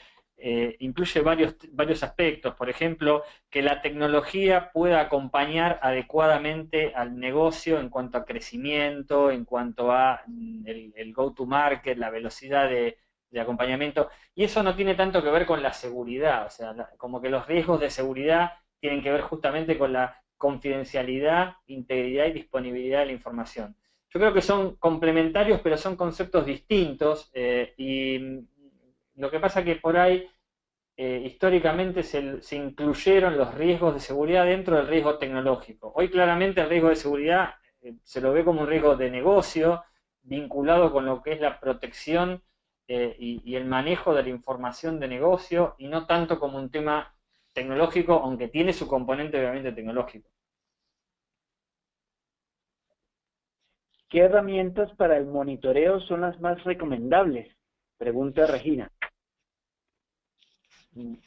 incluye varios aspectos. Por ejemplo, que la tecnología pueda acompañar adecuadamente al negocio en cuanto a crecimiento, en cuanto a el go-to-market, la velocidad de acompañamiento. Y eso no tiene tanto que ver con la seguridad, o sea, como que los riesgos de seguridad tienen que ver justamente con la confidencialidad, integridad y disponibilidad de la información. Yo creo que son complementarios, pero son conceptos distintos, y lo que pasa que por ahí históricamente se incluyeron los riesgos de seguridad dentro del riesgo tecnológico. Hoy claramente el riesgo de seguridad se lo ve como un riesgo de negocio vinculado con lo que es la protección y el manejo de la información de negocio, y no tanto como un tema tecnológico, aunque tiene su componente obviamente tecnológico. ¿Qué herramientas para el monitoreo son las más recomendables? Pregunta Regina.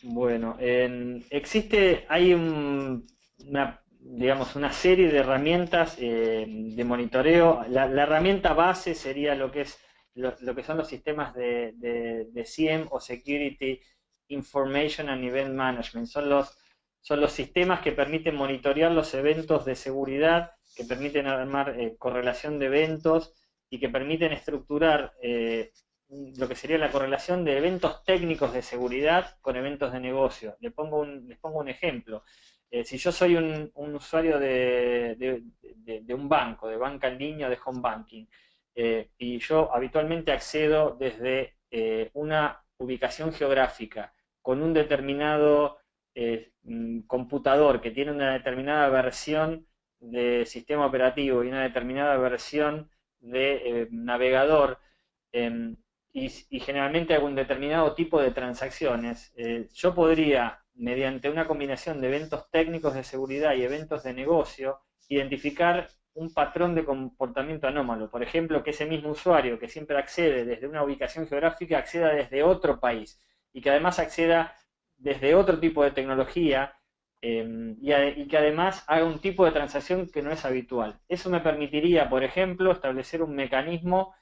Bueno, hay una serie de herramientas de monitoreo. La herramienta base sería lo que son los sistemas de SIEM o Security Information and Event Management. Son los sistemas que permiten monitorear los eventos de seguridad, que permiten armar correlación de eventos y que permiten estructurar lo que sería la correlación de eventos técnicos de seguridad con eventos de negocio. Les pongo un ejemplo. Si yo soy un usuario de un banco, de banca en línea o de home banking, y yo habitualmente accedo desde una ubicación geográfica con un determinado computador que tiene una determinada versión de sistema operativo y una determinada versión de navegador, y generalmente hago un determinado tipo de transacciones, yo podría, mediante una combinación de eventos técnicos de seguridad y eventos de negocio, identificar un patrón de comportamiento anómalo. Por ejemplo, que ese mismo usuario que siempre accede desde una ubicación geográfica acceda desde otro país y que además acceda desde otro tipo de tecnología, y que además haga un tipo de transacción que no es habitual. Eso me permitiría, por ejemplo, establecer un mecanismo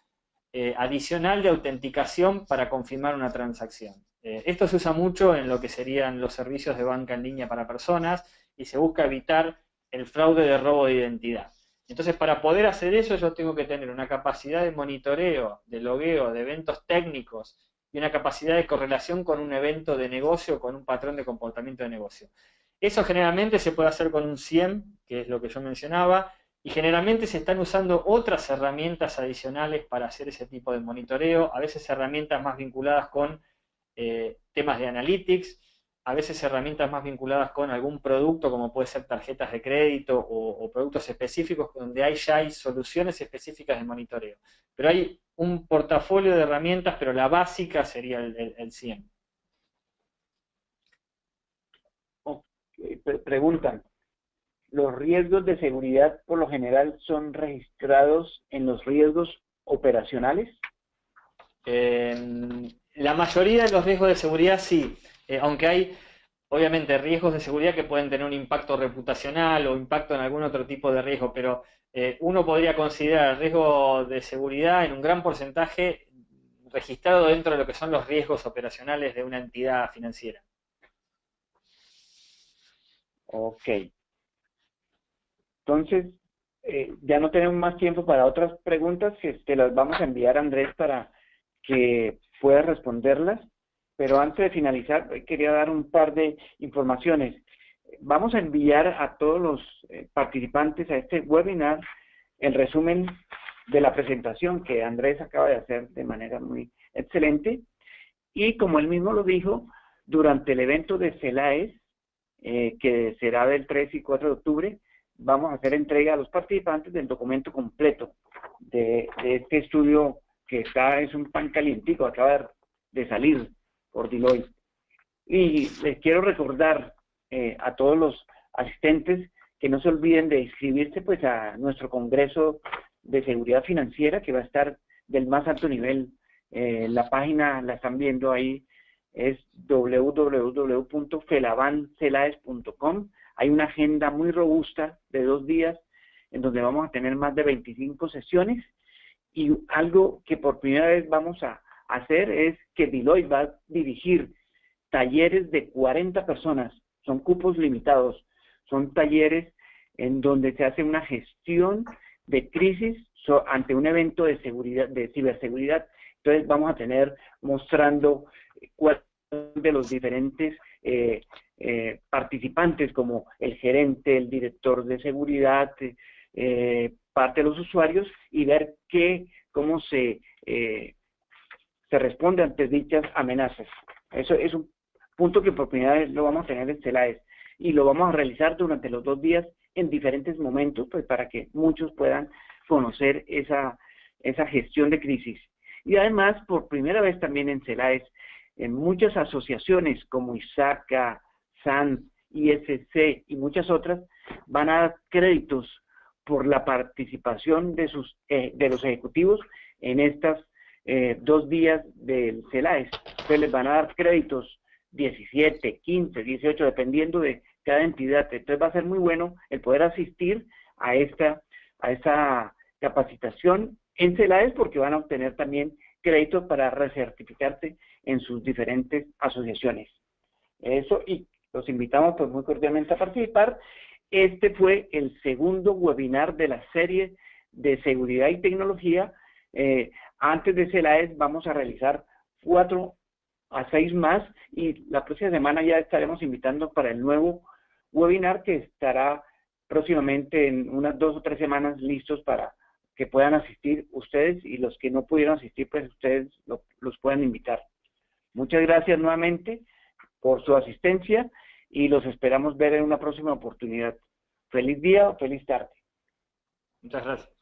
adicional de autenticación para confirmar una transacción. Esto se usa mucho en lo que serían los servicios de banca en línea para personas y se busca evitar el fraude de robo de identidad. Entonces, para poder hacer eso, yo tengo que tener una capacidad de monitoreo, de logueo, de eventos técnicos y una capacidad de correlación con un evento de negocio, con un patrón de comportamiento de negocio. Eso generalmente se puede hacer con un SIEM, que es lo que yo mencionaba, y generalmente se están usando otras herramientas adicionales para hacer ese tipo de monitoreo, a veces herramientas más vinculadas con temas de analytics, a veces herramientas más vinculadas con algún producto, como puede ser tarjetas de crédito o productos específicos, donde ya hay soluciones específicas de monitoreo. Pero hay un portafolio de herramientas, pero la básica sería el SIEM. Preguntan, ¿los riesgos de seguridad por lo general son registrados en los riesgos operacionales? La mayoría de los riesgos de seguridad sí, aunque hay obviamente riesgos de seguridad que pueden tener un impacto reputacional o impacto en algún otro tipo de riesgo, pero uno podría considerar el riesgo de seguridad en un gran porcentaje registrado dentro de lo que son los riesgos operacionales de una entidad financiera. Ok. Entonces, ya no tenemos más tiempo para otras preguntas, que te las vamos a enviar a Andrés para que pueda responderlas, pero antes de finalizar quería dar un par de informaciones. Vamos a enviar a todos los participantes a este webinar el resumen de la presentación que Andrés acaba de hacer de manera muy excelente, y como él mismo lo dijo, durante el evento de CELAES, que será del 3 y 4 de octubre, vamos a hacer entrega a los participantes del documento completo de este estudio que es un pan calientico, acaba de salir por Deloitte. Y les quiero recordar a todos los asistentes que no se olviden de inscribirse pues a nuestro Congreso de Seguridad Financiera, que va a estar del más alto nivel. La página la están viendo ahí, es www.felabancelaes.com. Hay una agenda muy robusta de 2 días en donde vamos a tener más de 25 sesiones, y algo que por primera vez vamos a hacer es que Deloitte va a dirigir talleres de 40 personas. Son cupos limitados, son talleres en donde se hace una gestión de crisis ante un evento de seguridad, de ciberseguridad. Entonces vamos a tener mostrando cuáles de los diferentes participantes, como el gerente, el director de seguridad, parte de los usuarios, y ver cómo se responde ante dichas amenazas. Eso es un punto que por primera vez lo vamos a tener en CELAES, y lo vamos a realizar durante los 2 días en diferentes momentos, pues para que muchos puedan conocer esa gestión de crisis. Y además, por primera vez también en CELAES, en muchas asociaciones como ISACA, SAN, ISC y muchas otras, van a dar créditos por la participación de los ejecutivos en estas 2 días del CELAES. Entonces les van a dar créditos 17, 15, 18, dependiendo de cada entidad. Entonces va a ser muy bueno el poder asistir a esta capacitación en CELAES, porque van a obtener también créditos para recertificarse en sus diferentes asociaciones. Eso, y los invitamos pues muy cordialmente a participar. Este fue el segundo webinar de la serie de seguridad y tecnología. Antes de CELAES vamos a realizar 4 a 6 más, y la próxima semana ya estaremos invitando para el nuevo webinar, que estará próximamente en unas 2 o 3 semanas listos para que puedan asistir ustedes, y los que no pudieron asistir, pues ustedes los puedan invitar. Muchas gracias nuevamente por su asistencia, y los esperamos ver en una próxima oportunidad. Feliz día o feliz tarde. Muchas gracias.